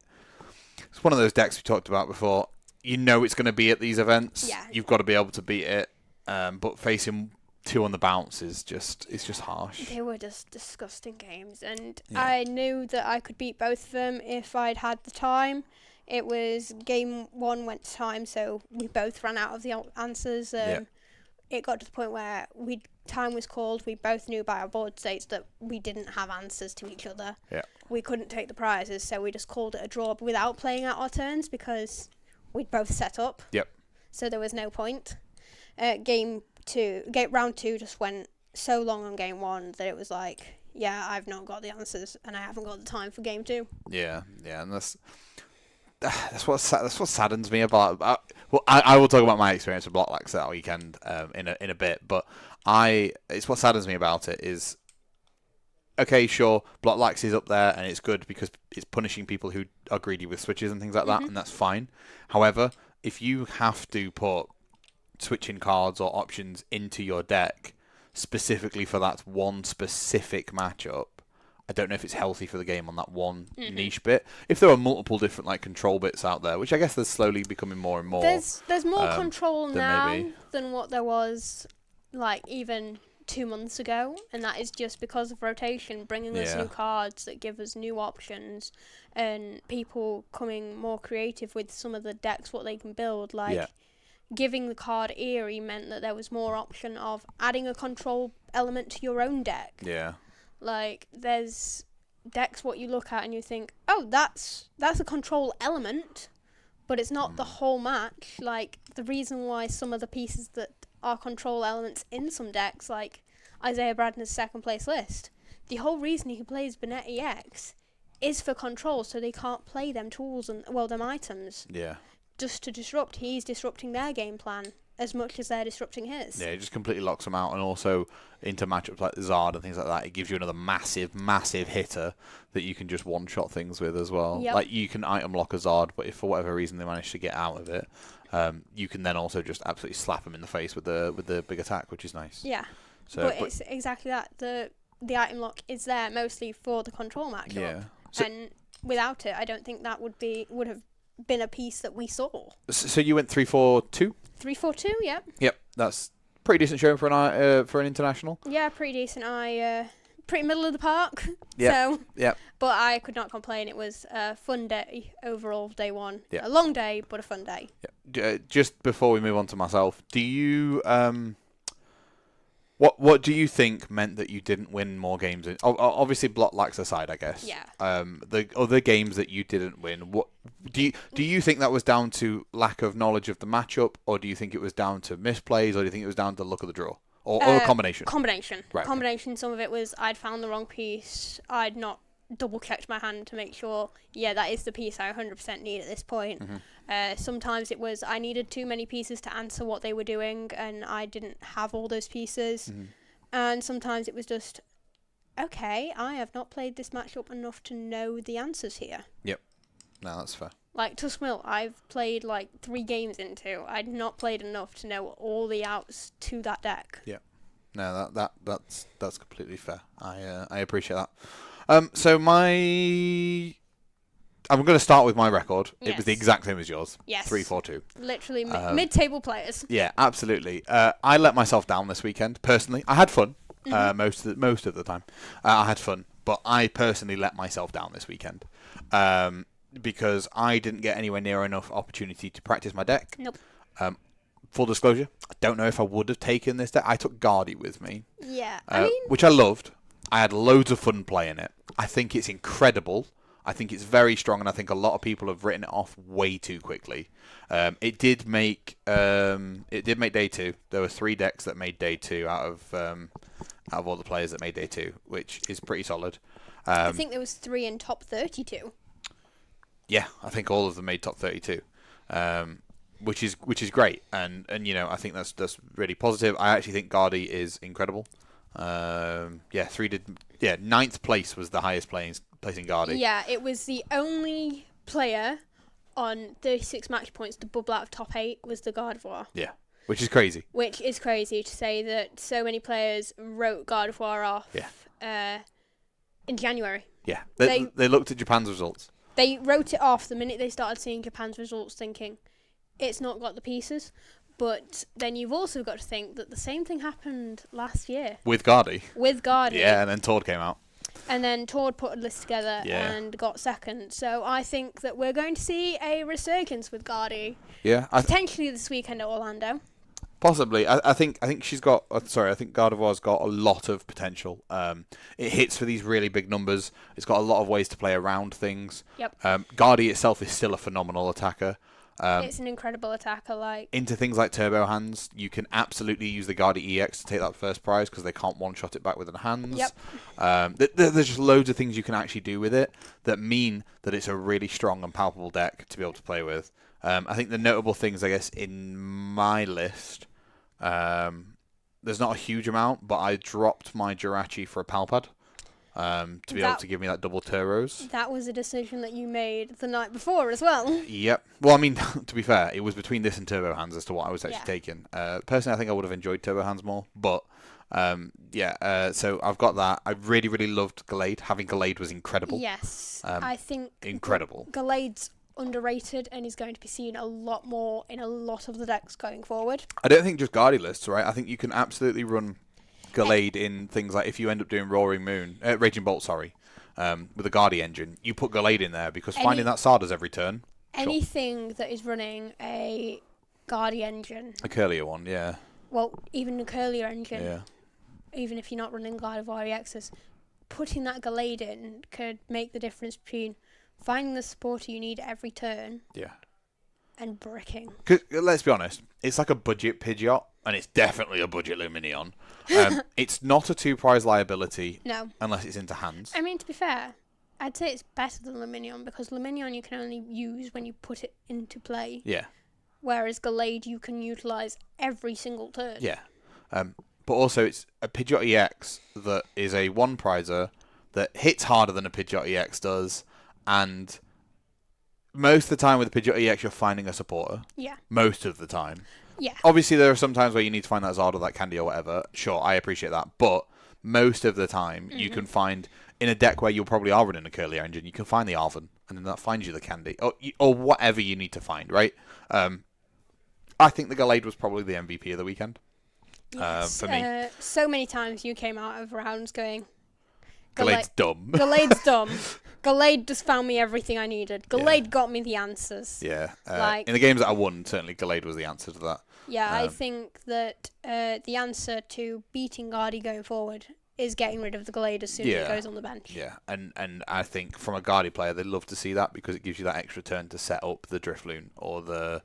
[SPEAKER 1] one of those decks we talked about before. You know it's going to be at these events.
[SPEAKER 2] Yeah.
[SPEAKER 1] You've got to be able to beat it. But facing 2 on the bounce is just harsh.
[SPEAKER 2] They were just disgusting games, and
[SPEAKER 1] Yeah.
[SPEAKER 2] I knew that I could beat both of them if I'd had the time. It was game 1 went to time, so we both ran out of the answers. It got to the point where time was called. We both knew by our board states that we didn't have answers to each other.
[SPEAKER 1] Yeah.
[SPEAKER 2] We couldn't take the prizes, so we just called it a draw without playing out our turns because we'd both set up.
[SPEAKER 1] Yep.
[SPEAKER 2] So there was no point. Round 2 just went so long on game 1 that it was like, yeah, I've not got the answers and I haven't got the time for game 2.
[SPEAKER 1] Yeah, and that's what saddens me about. I will talk about my experience with Blocklax that weekend in a bit, but it's what saddens me about it is, okay, sure, Blocklax is up there and it's good because it's punishing people who are greedy with switches and things like that, and that's fine. However, if you have to put switching cards or options into your deck specifically for that one specific matchup, I don't know if it's healthy for the game on that one niche bit. If there are multiple different like control bits out there, which I guess there's slowly becoming more and more.
[SPEAKER 2] There's more control now
[SPEAKER 1] maybe.
[SPEAKER 2] than what there was like even 2 months ago, and that is just because of rotation, bringing us new cards that give us new options, and people coming more creative with some of the decks what they can build. Like giving the card Eerie meant that there was more option of adding a control element to your own deck.
[SPEAKER 1] Yeah.
[SPEAKER 2] Like, there's decks what you look at and you think, oh, that's a control element, but it's not the whole match. Like, the reason why some of the pieces that are control elements in some decks, like Isaiah Bradner's second place list, the whole reason he plays Benetti X is for control, so they can't play them tools and, them items.
[SPEAKER 1] Yeah.
[SPEAKER 2] Just to disrupt. He's disrupting their game plan as much as they're disrupting his.
[SPEAKER 1] Yeah, it just completely locks them out, and also into matchups like Zard and things like that, it gives you another massive hitter that you can just one-shot things with as well.
[SPEAKER 2] Yep.
[SPEAKER 1] Like, you can item lock a Zard, but if for whatever reason they manage to get out of it, you can then also just absolutely slap them in the face with the big attack, which is nice.
[SPEAKER 2] Yeah, but it's exactly that. The item lock is there mostly for the control matchup.
[SPEAKER 1] Yeah.
[SPEAKER 2] And without it, I don't think that would have been a piece that we saw.
[SPEAKER 1] So you went 3-4-2?
[SPEAKER 2] 3-4-2, yeah.
[SPEAKER 1] Yep, that's Pretty decent showing for an international.
[SPEAKER 2] Yeah, pretty decent. Pretty middle of the park.
[SPEAKER 1] Yeah.
[SPEAKER 2] So,
[SPEAKER 1] yeah.
[SPEAKER 2] But I could not complain. It was a fun day overall, day one.
[SPEAKER 1] Yeah.
[SPEAKER 2] A long day, but a fun day.
[SPEAKER 1] Yeah. Just before we move on to myself, do you what do you think meant that you didn't win more games? Obviously, Blocklax aside, I guess.
[SPEAKER 2] Yeah.
[SPEAKER 1] The other games that you didn't win, what do you think that was down to lack of knowledge of the matchup, or do you think it was down to misplays, or do you think it was down to luck of the draw, or a combination?
[SPEAKER 2] Combination.
[SPEAKER 1] Right.
[SPEAKER 2] Combination. Some of it was I'd found the wrong piece. I'd not double checked my hand to make sure. Yeah, that is the piece I 100% need at this point.
[SPEAKER 1] Mm-hmm.
[SPEAKER 2] Sometimes it was I needed too many pieces to answer what they were doing, and I didn't have all those pieces.
[SPEAKER 1] Mm-hmm.
[SPEAKER 2] And sometimes it was just, okay, I have not played this matchup enough to know the answers here.
[SPEAKER 1] Yep. No, that's fair.
[SPEAKER 2] Like Tuskmill, I've played like 3 games into. I'd not played enough to know all the outs to that deck.
[SPEAKER 1] Yeah. No, that's completely fair. I appreciate that. So I'm going to start with my record.
[SPEAKER 2] Yes.
[SPEAKER 1] It was the exact same as yours.
[SPEAKER 2] Yes.
[SPEAKER 1] 3-4-2.
[SPEAKER 2] Literally mid-table players.
[SPEAKER 1] Yeah, absolutely. I let myself down this weekend, personally. I had fun most of the time. I had fun, but I personally let myself down this weekend because I didn't get anywhere near enough opportunity to practice my deck.
[SPEAKER 2] Nope.
[SPEAKER 1] Full disclosure, I don't know if I would have taken this deck. I took Guardy with me.
[SPEAKER 2] Yeah,
[SPEAKER 1] which I loved. I had loads of fun playing it. I think it's incredible. I think it's very strong, and I think a lot of people have written it off way too quickly. It did make day 2. There were 3 decks that made day 2 out of all the players that made day 2, which is pretty solid.
[SPEAKER 2] I think there was 3 in top 32.
[SPEAKER 1] Yeah, I think all of them made top 32, which is great, and I think that's really positive. I actually think Guardy is incredible. 9th place was the highest placing Guardy.
[SPEAKER 2] Yeah, it was the only player on 36 match points to bubble out of top 8 was the Gardevoir.
[SPEAKER 1] Yeah, which is crazy.
[SPEAKER 2] Which is crazy to say that so many players wrote Gardevoir off.
[SPEAKER 1] Yeah.
[SPEAKER 2] In January.
[SPEAKER 1] Yeah, they looked at Japan's results.
[SPEAKER 2] They wrote it off the minute they started seeing Japan's results, thinking it's not got the pieces. But then you've also got to think that the same thing happened last year.
[SPEAKER 1] With Guardy.
[SPEAKER 2] Yeah,
[SPEAKER 1] and then Tord came out.
[SPEAKER 2] And then Tord put a list together and got second. So I think that we're going to see a resurgence with Guardy.
[SPEAKER 1] Yeah.
[SPEAKER 2] Potentially this weekend at Orlando.
[SPEAKER 1] Possibly. I think she's got... I think Gardevoir's got a lot of potential. It hits for these really big numbers. It's got a lot of ways to play around things.
[SPEAKER 2] Yep.
[SPEAKER 1] Guardy itself is still a phenomenal attacker.
[SPEAKER 2] It's an incredible attacker.
[SPEAKER 1] Into things like Turbo Hands, you can absolutely use the Guardy EX to take that first prize because they can't one-shot it back with their hands.
[SPEAKER 2] Yep.
[SPEAKER 1] There's just loads of things you can actually do with it that mean that it's a really strong and palpable deck to be able to play with. I think the notable things, I guess, in my list, there's not a huge amount, but I dropped my Jirachi for a Palpad. To be able to give me that double Turos.
[SPEAKER 2] That was a decision that you made the night before as well.
[SPEAKER 1] Yep. Well, I mean, to be fair, it was between this and Turbo Hands as to what I was actually taking. Personally, I think I would have enjoyed Turbo Hands more, but so I've got that. I really, really loved Gallade. Having Gallade was incredible.
[SPEAKER 2] Yes. I think
[SPEAKER 1] incredible.
[SPEAKER 2] Gallade's underrated and is going to be seen a lot more in a lot of the decks going forward.
[SPEAKER 1] I don't think just Guardy lists, right? I think you can absolutely run Gallade in things like if you end up doing Raging Bolt, with a Guardy engine, you put Gallade in there because finding that Sardas every turn.
[SPEAKER 2] Anything that is running a Guardy engine.
[SPEAKER 1] A curlier one, yeah.
[SPEAKER 2] Well, even a curlier engine.
[SPEAKER 1] Yeah.
[SPEAKER 2] Even if you're not running Gardevoir EXs, putting that Gallade in could make the difference between finding the supporter you need every turn.
[SPEAKER 1] Yeah.
[SPEAKER 2] And bricking.
[SPEAKER 1] Because let's be honest, it's like a budget Pidgeot, and it's definitely a budget Luminion. It's not a 2-prize liability.
[SPEAKER 2] No.
[SPEAKER 1] Unless it's into hands.
[SPEAKER 2] I mean, to be fair, I'd say it's better than Luminion because Luminion you can only use when you put it into play.
[SPEAKER 1] Yeah.
[SPEAKER 2] Whereas Gallade you can utilise every single turn.
[SPEAKER 1] Yeah. But also it's a Pidgeot EX that is a 1-prizer that hits harder than a Pidgeot EX does, and most of the time with the Pidgeot EX you're finding a supporter.
[SPEAKER 2] Yeah.
[SPEAKER 1] Most of the time.
[SPEAKER 2] Yeah.
[SPEAKER 1] Obviously there are some times where you need to find that Zard or that Candy or whatever. Sure, I appreciate that. But most of the time you can find, in a deck where you probably are running a Curlier engine, you can find the Arven, and then that finds you the Candy. Or whatever you need to find, right? I think the Gallade was probably the MVP of the weekend.
[SPEAKER 2] Yes.
[SPEAKER 1] For me.
[SPEAKER 2] So many times you came out of rounds going,
[SPEAKER 1] Galade's dumb.
[SPEAKER 2] Galade's dumb. Galade just found me everything I needed. Galade got me the answers.
[SPEAKER 1] Yeah. In the games that I won, certainly Galade was the answer to that.
[SPEAKER 2] Yeah, I think that the answer to beating Guardy going forward is getting rid of the Galade as soon as it goes on the bench.
[SPEAKER 1] Yeah, and I think from a Guardy player, they'd love to see that because it gives you that extra turn to set up the Drifloon or the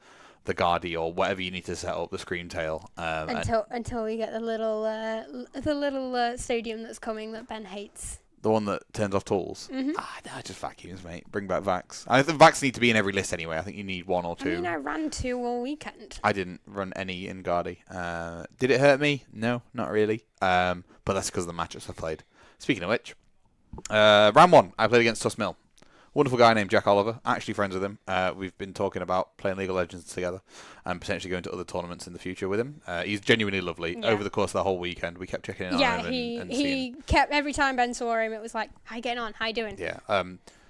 [SPEAKER 1] Guardy or whatever you need to set up the Screamtail.
[SPEAKER 2] Until we get the little stadium that's coming that Ben hates.
[SPEAKER 1] The one that turns off tools?
[SPEAKER 2] Mm-hmm.
[SPEAKER 1] No, just vacuums, mate. Bring back Vax. I think Vax need to be in every list anyway. I think you need one or two.
[SPEAKER 2] I mean, I ran 2 all weekend.
[SPEAKER 1] I didn't run any in Guardy. Did it hurt me? No, not really. But that's because of the matchups I played. Speaking of which, round 1, I played against Tuss Mill. Wonderful guy named Jack Oliver. Actually friends with him. We've been talking about playing League of Legends together and potentially going to other tournaments in the future with him. He's genuinely lovely. Yeah. Over the course of the whole weekend, we kept checking in on him.
[SPEAKER 2] Yeah,
[SPEAKER 1] and
[SPEAKER 2] he kept, every time Ben saw him, it was like, how you getting on? How you doing?
[SPEAKER 1] Yeah.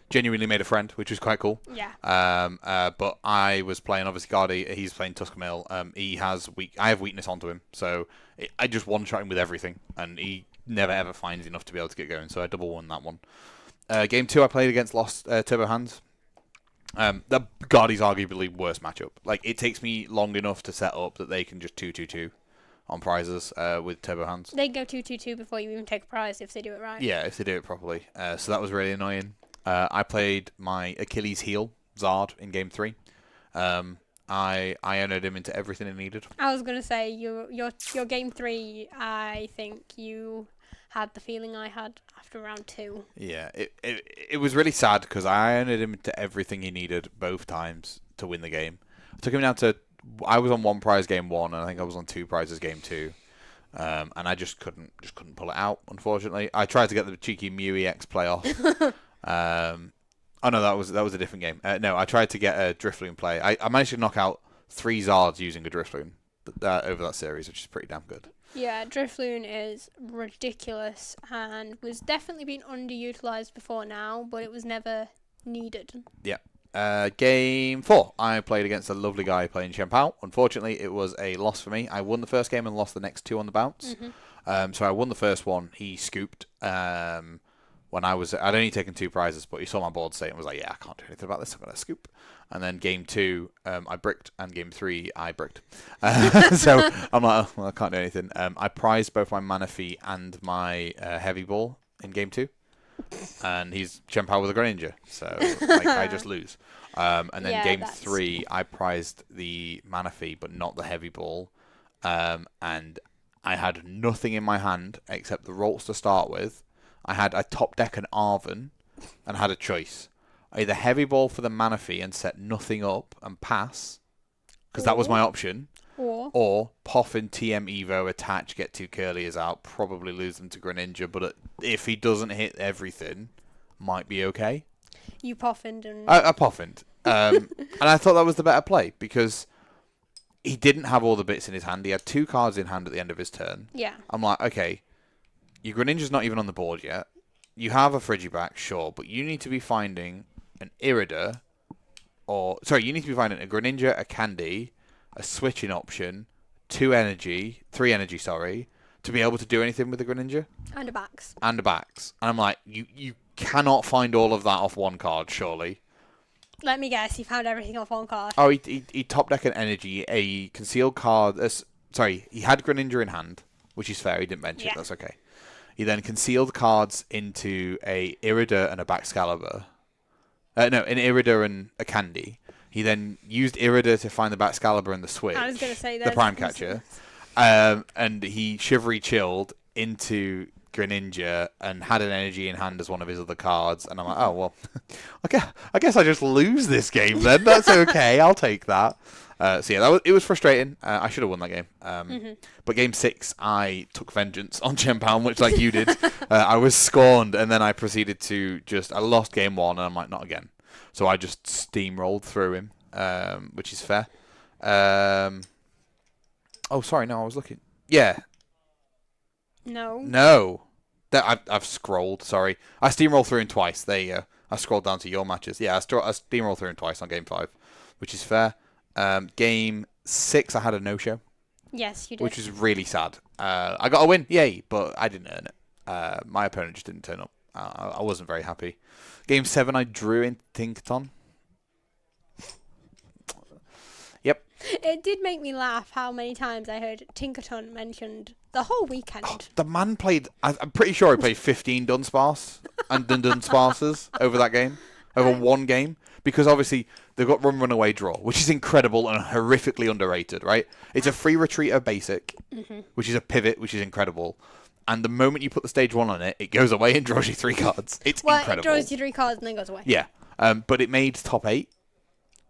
[SPEAKER 1] Genuinely made a friend, which was quite cool.
[SPEAKER 2] Yeah.
[SPEAKER 1] But I was playing, obviously, Guardy. He's playing Tusk Mill. I have weakness onto him. So I just one-shot him with everything. And he never, ever finds enough to be able to get going. So I double won that one. Game 2, I played against Lost Turbo Hands. The Guardy's arguably worst matchup. Like, it takes me long enough to set up that they can just 2-2-2 on prizes with Turbo Hands.
[SPEAKER 2] They go 2-2-2 before you even take a prize if they do it right.
[SPEAKER 1] Yeah, if they do it properly. So that was really annoying. I played my Achilles heel, Zard, in Game 3. I entered him into everything he needed.
[SPEAKER 2] I was going to say, your Game 3, I think you had the feeling I had after round 2.
[SPEAKER 1] Yeah, it was really sad because I entered him into everything he needed both times to win the game. I took him down to... I was on 1 prize Game 1, and I think I was on 2 prizes Game 2. And I just couldn't pull it out, unfortunately. I tried to get the cheeky EUIC playoff. Oh no, that was a different game. No, I tried to get a Drifloon play. I managed to knock out 3 Zards using a Drifloon over that series, which is pretty damn good.
[SPEAKER 2] Yeah, Drifloon is ridiculous and was definitely being underutilized before now, but it was never needed. Yeah.
[SPEAKER 1] Game 4, I played against a lovely guy playing Chempao. Unfortunately, it was a loss for me. I won the first game and lost the next 2 on the bounce. Mm-hmm. So I won the first one. He scooped. When I'd only taken 2 prizes, but he saw my board state and was like, yeah, I can't do anything about this. I'm going to scoop. And then game 2, I bricked, and game 3, I bricked. So I'm like, oh, well, I can't do anything. I prized both my Manaphy and my Heavy Ball in game 2. And he's Chempao with a Greninja. So I just lose. And then game 3, I prized the Manaphy, but not the Heavy Ball. And I had nothing in my hand except the Rolts to start with. I had a top deck an Arven and had a choice. Either Heavy Ball for the Manaphy and set nothing up and pass, because that was my option, or Poffin, TM Evo, attach, get 2 Curliers out, probably lose them to Greninja, but if he doesn't hit everything, might be okay.
[SPEAKER 2] You Poffined and...
[SPEAKER 1] I Poffined. And I thought that was the better play, because he didn't have all the bits in his hand. He had 2 cards in hand at the end of his turn.
[SPEAKER 2] Yeah.
[SPEAKER 1] I'm like, okay, your Greninja's not even on the board yet. You have a Frigiback, sure, but you need to be finding an Irida, you need to be finding a Greninja, a Candy, a switching option, 3 energy, to be able to do anything with the Greninja.
[SPEAKER 2] And a Bax.
[SPEAKER 1] And I'm like, you cannot find all of that off 1 card, surely.
[SPEAKER 2] Let me guess, he found everything off 1 card.
[SPEAKER 1] Oh, he top deck an energy, a concealed card. He had Greninja in hand, which is fair. He didn't bench it. That's okay. He then concealed cards into a Irida and a Baxcalibur. An Irida and a Candy. He then used Irida to find the Baxcalibur and the Switch.
[SPEAKER 2] I was going to say
[SPEAKER 1] the Prime Catcher. And he Shivery Chilled into Greninja and had an energy in hand as one of his other cards. And I'm like, oh, well, I guess I just lose this game then. That's okay. I'll take that. So yeah, it was frustrating. I should have won that game. But game 6, I took vengeance on Chempao, which like you did. I was scorned, and then I proceeded to I lost game 1, and I'm like, not again. So I just steamrolled through him, which is fair. Oh, sorry, no, I was looking. Yeah. No. I've scrolled, sorry. I steamrolled through him twice. There you go. I scrolled down to your matches. Yeah, I steamrolled through him twice on game 5, which is fair. Game 6, I had a no-show.
[SPEAKER 2] Yes, you did.
[SPEAKER 1] Which is really sad. I got a win, yay, but I didn't earn it. My opponent just didn't turn up. I wasn't very happy. Game 7, I drew in Tinkerton. Yep.
[SPEAKER 2] It did make me laugh how many times I heard Tinkerton mentioned the whole weekend.
[SPEAKER 1] Oh, the man played, I'm pretty sure he played 15 Dunsparce and Dunsparces over that game, over one game. Because obviously they've got run away draw, which is incredible and horrifically underrated, right? It's a free retreater basic, which is a pivot, which is incredible. And the moment you put the stage 1 on it, it goes away and draws you 3 cards. It's incredible.
[SPEAKER 2] It draws you 3 cards and then goes away.
[SPEAKER 1] Yeah. But it made top 8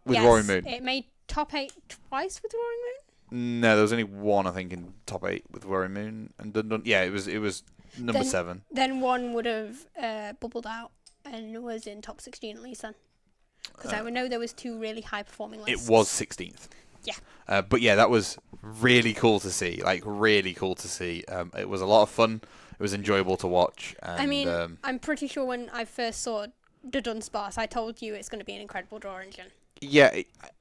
[SPEAKER 1] with Roaring Moon.
[SPEAKER 2] It made top 8 twice with Roaring Moon?
[SPEAKER 1] No, there was only one, I think, in top 8 with Roaring Moon. And yeah, it was number 7.
[SPEAKER 2] Then one would have bubbled out and was in top 16 at least then. Because I would know there was 2 really high-performing lists.
[SPEAKER 1] It was 16th.
[SPEAKER 2] Yeah.
[SPEAKER 1] But yeah, that was really cool to see. Like, really cool to see. It was a lot of fun. It was enjoyable to watch. And,
[SPEAKER 2] I mean, I'm pretty sure when I first saw the Dunsparce, I told you it's going to be an incredible draw engine.
[SPEAKER 1] Yeah,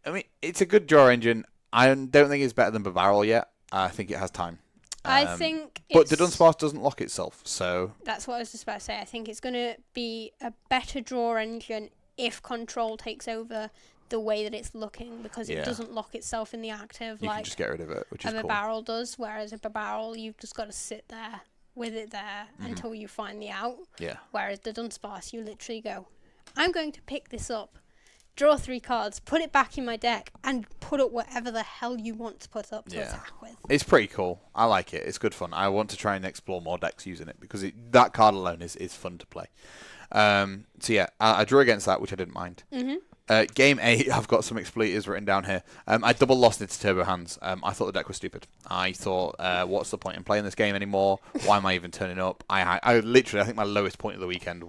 [SPEAKER 1] I mean, it's a good draw engine. I don't think it's better than Bavarel yet. I think it has time.
[SPEAKER 2] I think
[SPEAKER 1] But the Dunsparce doesn't lock itself, so...
[SPEAKER 2] That's what I was just about to say. I think it's going to be a better draw engine if Control takes over the way that it's looking, because it doesn't lock itself in the active
[SPEAKER 1] you can just get rid of it, which is cool.
[SPEAKER 2] A barrel does, whereas a barrel you've just got to sit there with it there until you find the out.
[SPEAKER 1] Yeah.
[SPEAKER 2] Whereas the Dunsparce, you literally go, I'm going to pick this up, draw 3 cards, put it back in my deck, and put up whatever the hell you want to put up to attack with.
[SPEAKER 1] It's pretty cool. I like it. It's good fun. I want to try and explore more decks using it, because that card alone is fun to play. So yeah, I drew against that, which I didn't mind. Game 8, I've got some expletives written down here. I double lost it to Turbo Hands. I thought the deck was stupid. I thought, what's the point in playing this game anymore? Why am I even turning up? I literally, I think my lowest point of the weekend.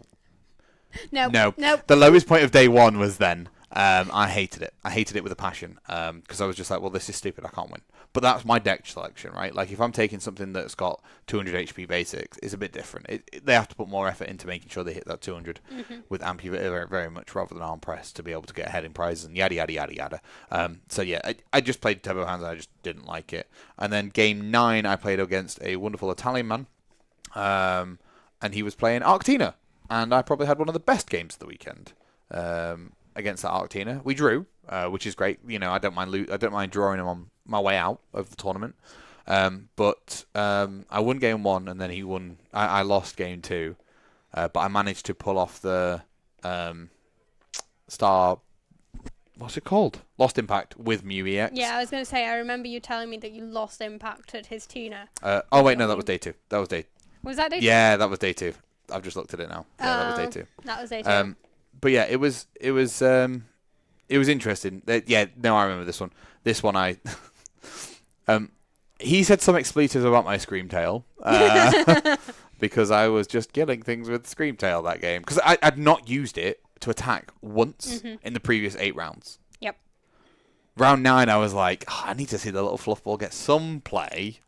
[SPEAKER 1] No. The lowest point of day 1 was then. I hated it. I hated it with a passion, because I was just like, well, this is stupid. I can't win. But that's my deck selection, right? Like, if I'm taking something that's got 200 HP basics, it's a bit different. They have to put more effort into making sure they hit that 200 with Ampy very, very much rather than arm press to be able to get ahead in prizes and yada, yada, yada, yada. So, yeah, I just played Turbo Hands and I just didn't like it. And then game 9, I played against a wonderful Italian man, and he was playing Arctina. And I probably had one of the best games of the weekend. Against that Arctina. We drew, which is great. You know, I don't mind drawing him on my way out of the tournament. But I won game 1, and then he won. I lost game 2, but I managed to pull off the Star. What's it called? Lost Impact with Mew EX.
[SPEAKER 2] Yeah, I was going to say. I remember you telling me that you lost Impact at his Tina.
[SPEAKER 1] Oh wait, no, that was day 2.
[SPEAKER 2] Was that day 2?
[SPEAKER 1] Yeah, that was day 2. I've just looked at it now. Yeah, that was day 2.
[SPEAKER 2] That was day 2.
[SPEAKER 1] But yeah, it was interesting. I remember this one. This one he said some expletives about my Screamtail, because I was just killing things with Screamtail that game, because I'd not used it to attack once in the previous 8 rounds.
[SPEAKER 2] Yep.
[SPEAKER 1] Round 9, I was like, I need to see the little fluff ball get some play.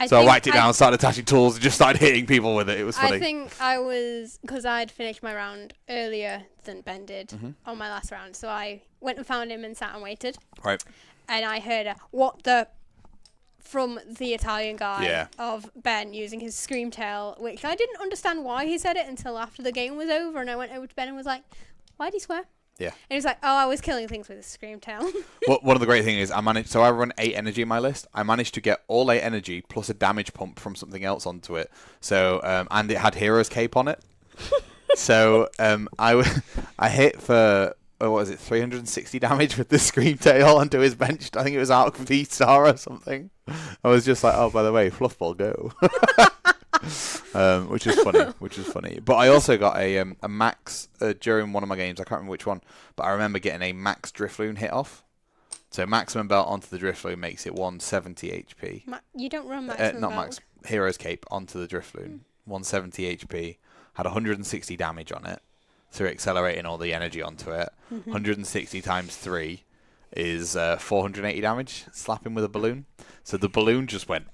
[SPEAKER 1] So I whacked it down, started attaching tools, and just started hitting people with it. It was funny.
[SPEAKER 2] I think I was, because I'd finished my round earlier than Ben did on my last round, so I went and found him and sat and waited.
[SPEAKER 1] Right.
[SPEAKER 2] And I heard what the from the Italian guy of Ben using his Screamtail, which I didn't understand why he said it until after the game was over, and I went over to Ben and was like, why'd he swear?
[SPEAKER 1] Yeah.
[SPEAKER 2] And he was like, I was killing things with a Screamtail.
[SPEAKER 1] Well, one of the great things is I run 8 energy in my list. I managed to get all 8 energy plus a damage pump from something else onto it. So, and it had Hero's Cape on it. So, I hit for, what was it, 360 damage with the Screamtail onto his bench. I think it was Arc V-Star or something. I was just like, oh, by the way, Fluffball, go. Which is funny. But I also got a max during one of my games. I can't remember which one, but I remember getting a max Drifloon hit off. So maximum belt onto the Drifloon makes it 170 HP.
[SPEAKER 2] You don't run maximum
[SPEAKER 1] not
[SPEAKER 2] belt.
[SPEAKER 1] max Hero's Cape onto the Drifloon. 170 HP. Had 160 damage on it through accelerating all the energy onto it. 160 times 3 is 480 damage. Slapping with a balloon. So the balloon just went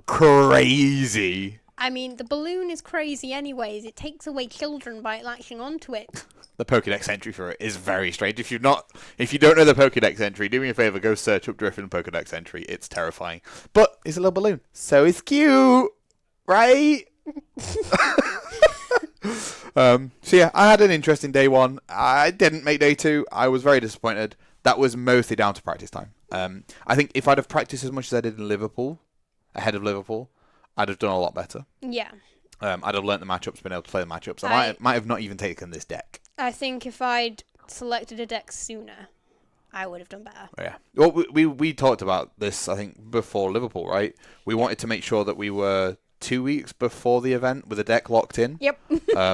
[SPEAKER 1] crazy.
[SPEAKER 2] I mean, the balloon is crazy anyways. It takes away children by latching onto it.
[SPEAKER 1] The Pokédex entry for it is very strange. If you don't know the Pokédex entry, do me a favor, go search up Driftman Pokédex entry. It's terrifying. But it's a little balloon, so it's cute, right? So yeah, I had an interesting day one. I didn't make day two. I was very disappointed. That was mostly down to practice time. I think if I'd have practiced as much as I did in Liverpool, ahead of Liverpool, I'd have done a lot better.
[SPEAKER 2] Yeah.
[SPEAKER 1] I'd have learnt the matchups, been able to play the matchups. I might have not even taken this deck.
[SPEAKER 2] I think if I'd selected a deck sooner, I would have done better.
[SPEAKER 1] Yeah. Well, we talked about this, I think, before Liverpool, right? We wanted to make sure that we were 2 weeks before the event with a deck locked in.
[SPEAKER 2] Yep.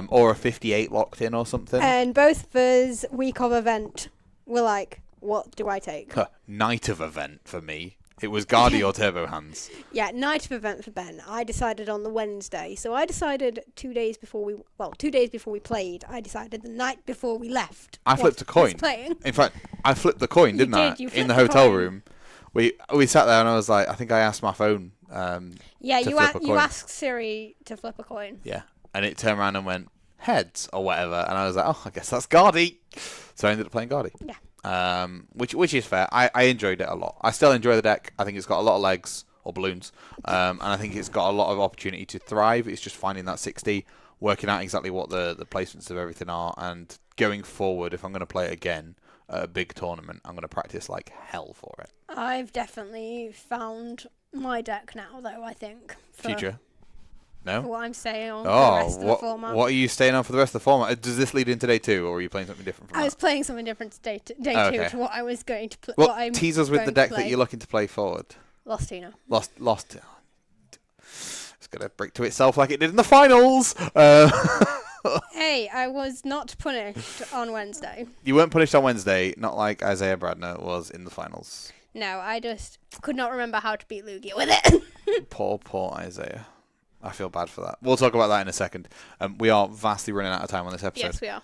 [SPEAKER 1] Or a 58 locked in or something.
[SPEAKER 2] And both of us, week of event, were like, what do I take?
[SPEAKER 1] Night of event for me. It was Guardi or Turbo Hands.
[SPEAKER 2] Yeah, night of event for Ben. I decided on the Wednesday. So I decided 2 days before we played. I decided the night before we left.
[SPEAKER 1] I flipped a coin. In fact, I flipped the coin, didn't I? In the hotel room. We sat there and I was like, I think I asked my phone
[SPEAKER 2] you asked Siri to flip a coin.
[SPEAKER 1] Yeah. And it turned around and went heads or whatever. And I was like, oh, I guess that's Guardi. So I ended up playing Guardi.
[SPEAKER 2] Yeah.
[SPEAKER 1] Which is fair. I enjoyed it a lot. I still enjoy the deck. I think it's got a lot of legs or balloons, and I think it's got a lot of opportunity to thrive. It's just finding that 60, working out exactly what the placements of everything are, and going forward, if I'm going to play it again at a big tournament, I'm going to practice like hell for it.
[SPEAKER 2] I've definitely found my deck now, though, I think.
[SPEAKER 1] Future? No?
[SPEAKER 2] For what I'm saying on the rest of the format.
[SPEAKER 1] What are you staying on for the rest of the format? Does this lead into day two, or are you playing something different from that?
[SPEAKER 2] I was playing something different to day two to what I was going to play.
[SPEAKER 1] Well, tease us with the deck that you're looking to play forward.
[SPEAKER 2] Lost Tina.
[SPEAKER 1] Lost. It's going to break to itself like it did in the finals.
[SPEAKER 2] Hey, I was not punished on Wednesday.
[SPEAKER 1] You weren't punished on Wednesday, not like Isaiah Bradner was in the finals.
[SPEAKER 2] No, I just could not remember how to beat Lugia with it.
[SPEAKER 1] Poor Isaiah. I feel bad for that. We'll talk about that in a second. We are vastly running out of time on this episode.
[SPEAKER 2] Yes, we are.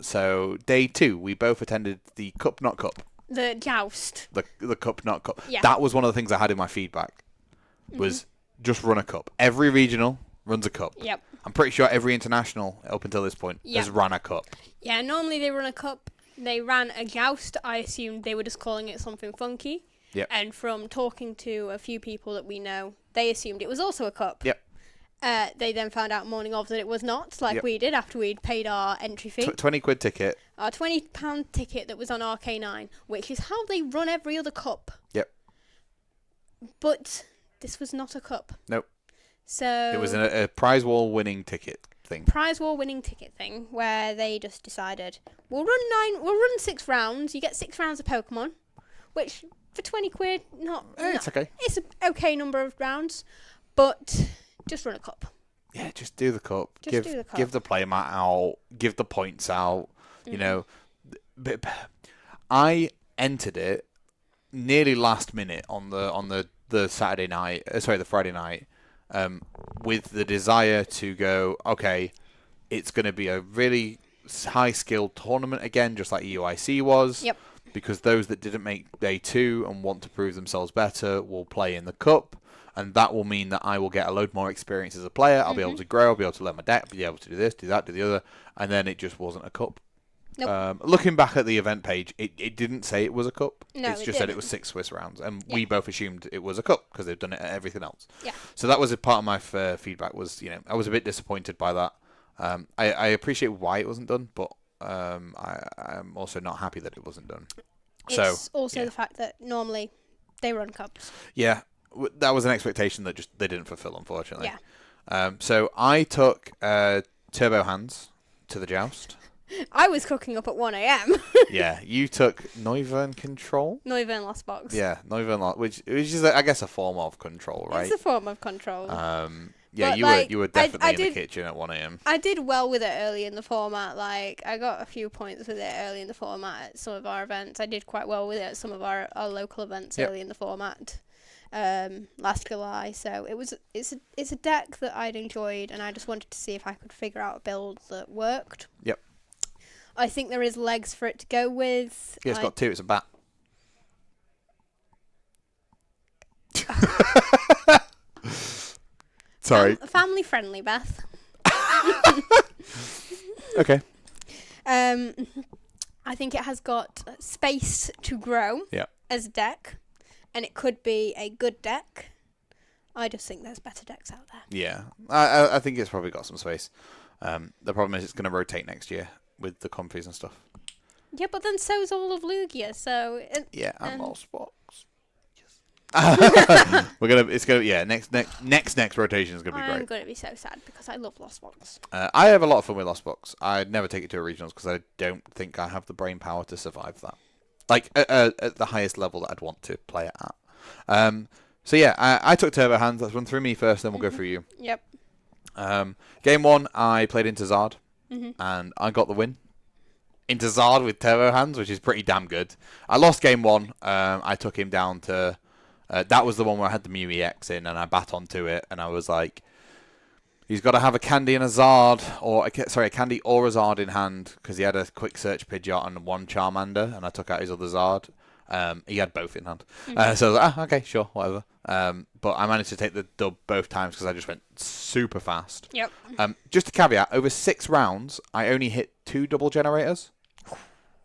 [SPEAKER 1] So, day two, we both attended the Cup Not Cup.
[SPEAKER 2] The joust.
[SPEAKER 1] The Cup Not Cup.
[SPEAKER 2] Yeah.
[SPEAKER 1] That was one of the things I had in my feedback, was just run a cup. Every regional runs a cup.
[SPEAKER 2] Yep.
[SPEAKER 1] I'm pretty sure every international, up until this point, has run a cup.
[SPEAKER 2] Yeah, normally they run a cup. They ran a joust. I assumed they were just calling it something funky.
[SPEAKER 1] Yep.
[SPEAKER 2] And from talking to a few people that we know, they assumed it was also a cup.
[SPEAKER 1] Yep.
[SPEAKER 2] They then found out morning of that it was not, like we did after we'd paid our entry fee.
[SPEAKER 1] 20 quid ticket.
[SPEAKER 2] Our £20 ticket that was on RK9, which is how they run every other cup.
[SPEAKER 1] Yep.
[SPEAKER 2] But this was not a cup.
[SPEAKER 1] Nope.
[SPEAKER 2] So
[SPEAKER 1] it was a prize wall winning ticket thing.
[SPEAKER 2] Prize war winning ticket thing where they just decided we'll run 6 rounds. You get 6 rounds of Pokemon, which for 20 quid,
[SPEAKER 1] it's okay.
[SPEAKER 2] It's an okay number of rounds, but just run a cup.
[SPEAKER 1] Yeah, just do the cup.
[SPEAKER 2] Do the cup.
[SPEAKER 1] Give the play mat out. Give the points out. You know, I entered it nearly last minute on the Saturday night. The Friday night. With the desire to go, okay, it's going to be a really high-skilled tournament again, just like EUIC was.
[SPEAKER 2] Yep.
[SPEAKER 1] Because those that didn't make day 2 and want to prove themselves better will play in the cup, and that will mean that I will get a load more experience as a player. I'll be able to grow. I'll be able to learn my deck. Be able to do this, do that, do the other, and then it just wasn't a cup.
[SPEAKER 2] Nope.
[SPEAKER 1] Looking back at the event page, it didn't say it was a cup.
[SPEAKER 2] No,
[SPEAKER 1] it just said it was 6 Swiss rounds, and we both assumed it was a cup because they've done it at everything else.
[SPEAKER 2] Yeah.
[SPEAKER 1] So that was a part of my feedback. Was I was a bit disappointed by that. I appreciate why it wasn't done, but I'm also not happy that it wasn't done.
[SPEAKER 2] It's also the fact that normally they run cups.
[SPEAKER 1] Yeah, that was an expectation that just they didn't fulfill, unfortunately.
[SPEAKER 2] Yeah.
[SPEAKER 1] So I took Turbo Hands to the joust.
[SPEAKER 2] I was cooking up at 1 a.m.
[SPEAKER 1] Yeah, you took Noivern Control.
[SPEAKER 2] Noivern Lost Box.
[SPEAKER 1] Yeah, Noivern Lost, which is, I guess, a form of control, right?
[SPEAKER 2] It's a form of control.
[SPEAKER 1] Yeah,
[SPEAKER 2] but
[SPEAKER 1] you were definitely in the kitchen at 1 a.m.
[SPEAKER 2] I did well with it early in the format. Like, I got a few points with it early in the format at some of our events. I did quite well with it at some of our local events early in the format last July. So it's a deck that I'd enjoyed, and I just wanted to see if I could figure out a build that worked.
[SPEAKER 1] Yep.
[SPEAKER 2] I think there is legs for it to go with.
[SPEAKER 1] Yeah, it's got 2. It's a bat. Sorry.
[SPEAKER 2] Family friendly, Beth.
[SPEAKER 1] Okay.
[SPEAKER 2] I think it has got space to grow as a deck, and it could be a good deck. I just think there's better decks out there.
[SPEAKER 1] Yeah, I think it's probably got some space. The problem is it's going to rotate next year with the comfies and stuff.
[SPEAKER 2] Yeah, but then so's all of Lugia, so...
[SPEAKER 1] and Lost Box. Yes. Next rotation is going to be great.
[SPEAKER 2] I'm going to be so sad because I love Lost Box.
[SPEAKER 1] I have a lot of fun with Lost Box. I'd never take it to a regionals because I don't think I have the brain power to survive that. Like, at the highest level that I'd want to play it at. So yeah, I took Turbo Hands. Let's run through me first, then we'll go through you.
[SPEAKER 2] Yep.
[SPEAKER 1] Game 1, I played into Zard, and I got the win. Into Zard with Turbo Hands, which is pretty damn good. I lost game 1. I took him down to... that was the one where I had the Mew EX in, and I bat onto it, and I was like, he's got to have a Candy and a Zard, a Candy or a Zard in hand, because he had a Quick Search Pidgeot and one Charmander, and I took out his other Zard. He had both in hand. So I was like, okay, sure, whatever. But I managed to take the dub both times because I just went super fast.
[SPEAKER 2] Yep.
[SPEAKER 1] Just a caveat, over 6 rounds, I only hit 2 double generators.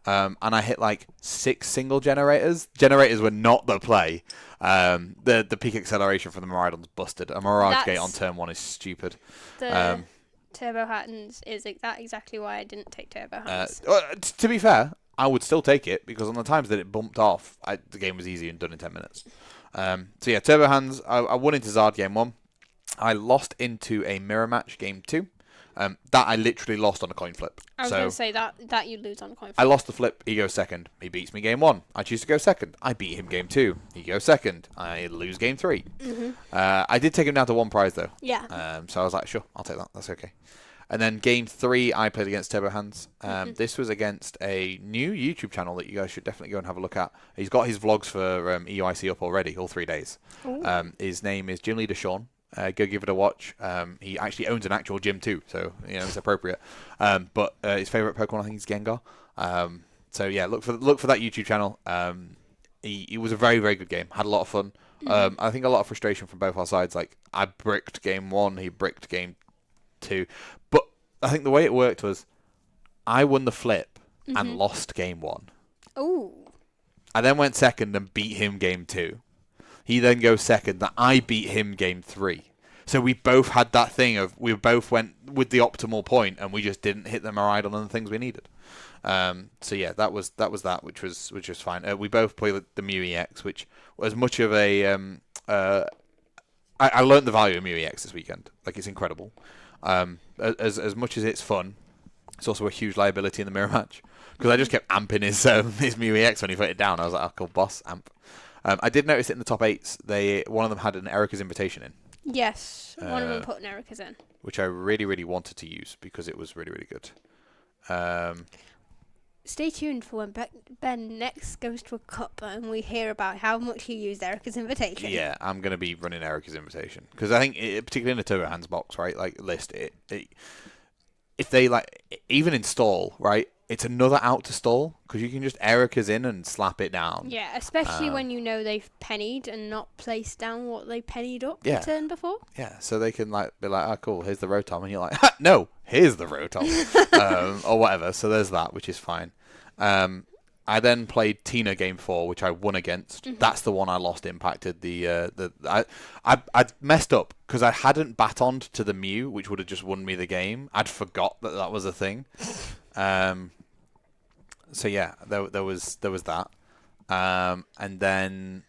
[SPEAKER 1] And I hit like 6 single generators. Generators were not the play. The peak acceleration from the Miraidon's busted. A Mirage Gate on turn 1 is stupid.
[SPEAKER 2] The Turbo Hands is exactly why I didn't take Turbo Hands.
[SPEAKER 1] To be fair, I would still take it because on the times that it bumped off, the game was easy and done in 10 minutes. So yeah, Turbo Hands, I won into Zard game 1. I lost into a mirror match game 2. That I literally lost on a coin flip.
[SPEAKER 2] I was going to say that you lose on a coin flip.
[SPEAKER 1] I lost the flip. He goes second. He beats me game 1. I choose to go second. I beat him game 2. He goes second. I lose game 3. I did take him down to 1 prize though.
[SPEAKER 2] Yeah.
[SPEAKER 1] So I was like, sure, I'll take that. That's okay. And then game 3, I played against Turbo Hands. This was against a new YouTube channel that you guys should definitely go and have a look at. He's got his vlogs for EUIC up already, all 3 days. His name is Gym Leader Sean. Go give it a watch. He actually owns an actual gym too, so it's appropriate. But his favourite Pokemon, I think, is Gengar. So yeah, look for that YouTube channel. It was a very, very good game. Had a lot of fun. I think a lot of frustration from both our sides. Like I bricked game 1, he bricked game 2. But I think the way it worked was I won the flip and lost game 1.
[SPEAKER 2] Ooh.
[SPEAKER 1] I then went second and beat him game 2. He then goes second. That I beat him game 3. So we both had that thing of we both went with the optimal point and we just didn't hit the Miraidon and the things we needed. So yeah, that was that, which was fine. We both played the Mew EX, which was much of a I learned the value of Mew EX this weekend. Like it's incredible. As much as it's fun, it's also a huge liability in the mirror match because I just kept amping his Mew EX when he put it down. I was like, oh, cool, boss, amp. I did notice it in the top 8s. One of them had an Erica's invitation in.
[SPEAKER 2] Yes, one of them put an Erica's in.
[SPEAKER 1] Which I really, really wanted to use because it was really, really good.
[SPEAKER 2] Stay tuned for when Ben next goes to a cup and we hear about how much he used Erica's invitation.
[SPEAKER 1] Yeah, I'm going to be running Erica's invitation because I think, particularly in the Turbo Hands box, right, like list, if they even install, right, it's another out to stall because you can just Erica's in and slap it down.
[SPEAKER 2] Yeah, especially when you know they've pennied and not placed down what they pennied up the turn before. Yeah,
[SPEAKER 1] so they can be like, oh cool, here's the Rotom, and you're like, no, here's the Rotom, or whatever. So there's that, which is fine. I then played Tina game 4, which I won against. That's the one I lost impacted. I messed up because I hadn't batoned to the Mew, which would have just won me the game. I'd forgot that was a thing. So yeah, there was that. And then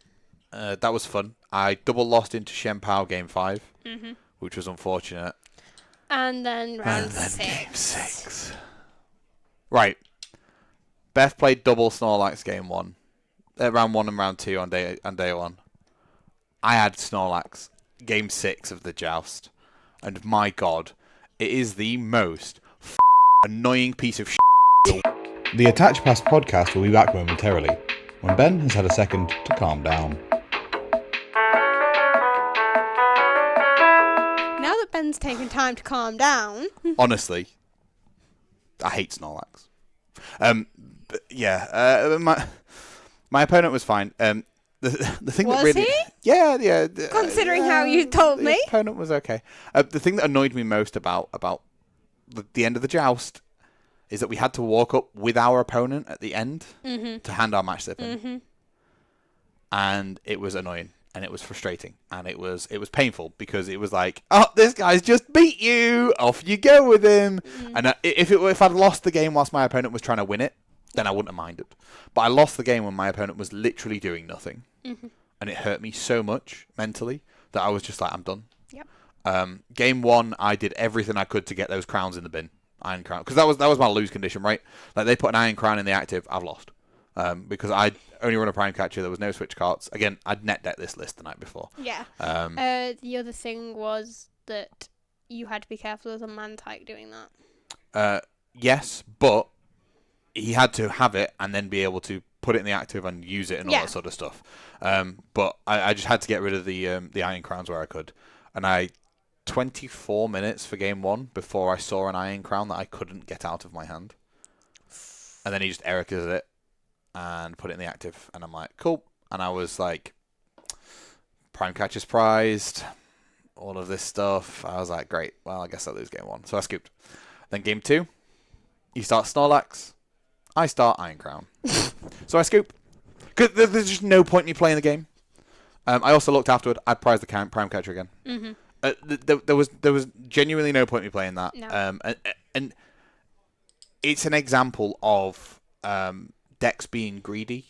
[SPEAKER 1] that was fun. I double lost into Shenpao game 5, which was unfortunate.
[SPEAKER 2] And then round 6.
[SPEAKER 1] Game 6. Right. BETH played double Snorlax game 1. Round 1 and round 2 on day 1. I had Snorlax game 6 of the joust. And my god, it is the most annoying piece of The Attach Pass podcast will be back momentarily, when Ben has had a second to calm down.
[SPEAKER 2] Now that Ben's taken time to calm down...
[SPEAKER 1] Honestly, I hate Snorlax. But yeah, my opponent was fine. The thing
[SPEAKER 2] was
[SPEAKER 1] that really...
[SPEAKER 2] he?
[SPEAKER 1] Yeah.
[SPEAKER 2] Considering how you told me.
[SPEAKER 1] The opponent was okay. The thing that annoyed me most about the end of the joust is that we had to walk up with our opponent at the end
[SPEAKER 2] Mm-hmm.
[SPEAKER 1] to hand our match slip in.
[SPEAKER 2] Mm-hmm.
[SPEAKER 1] And it was annoying, and it was frustrating, and it was painful, because it was like, oh, this guy's just beat you, off you go with him.
[SPEAKER 2] Mm-hmm.
[SPEAKER 1] And if I'd lost the game whilst my opponent was trying to win it, then I wouldn't have minded. But I lost the game when my opponent was literally doing nothing,
[SPEAKER 2] Mm-hmm.
[SPEAKER 1] and it hurt me so much mentally that I was just like, I'm done.
[SPEAKER 2] Yep.
[SPEAKER 1] Game 1, I did everything I could to get those crowns in the bin, iron crown, because that was my lose condition, right? Like, they put an iron crown in the active, I've lost. Because I only run a prime catcher, there was no switch carts. Again, I'd net decked this list the night before.
[SPEAKER 2] Yeah. The other thing was that you had to be careful as a man-type doing that.
[SPEAKER 1] Yes, but he had to have it and then be able to put it in the active and use it and all that sort of stuff. But I just had to get rid of the iron crowns where I could. And 24 minutes for game 1 before I saw an iron crown that I couldn't get out of my hand. And then he just Erika's it and put it in the active. And I'm like, cool. And I was like, prime catcher's prized, all of this stuff. I was like, great. Well, I guess I lose game 1. So I scooped. Then game 2, you start Snorlax. I start Iron Crown. So I scoop. Because there's just no point in me playing the game. I also looked afterward. I prized the prime catcher again.
[SPEAKER 2] Mm-hmm.
[SPEAKER 1] There was genuinely no point in me playing that.
[SPEAKER 2] No.
[SPEAKER 1] And it's an example of decks being greedy.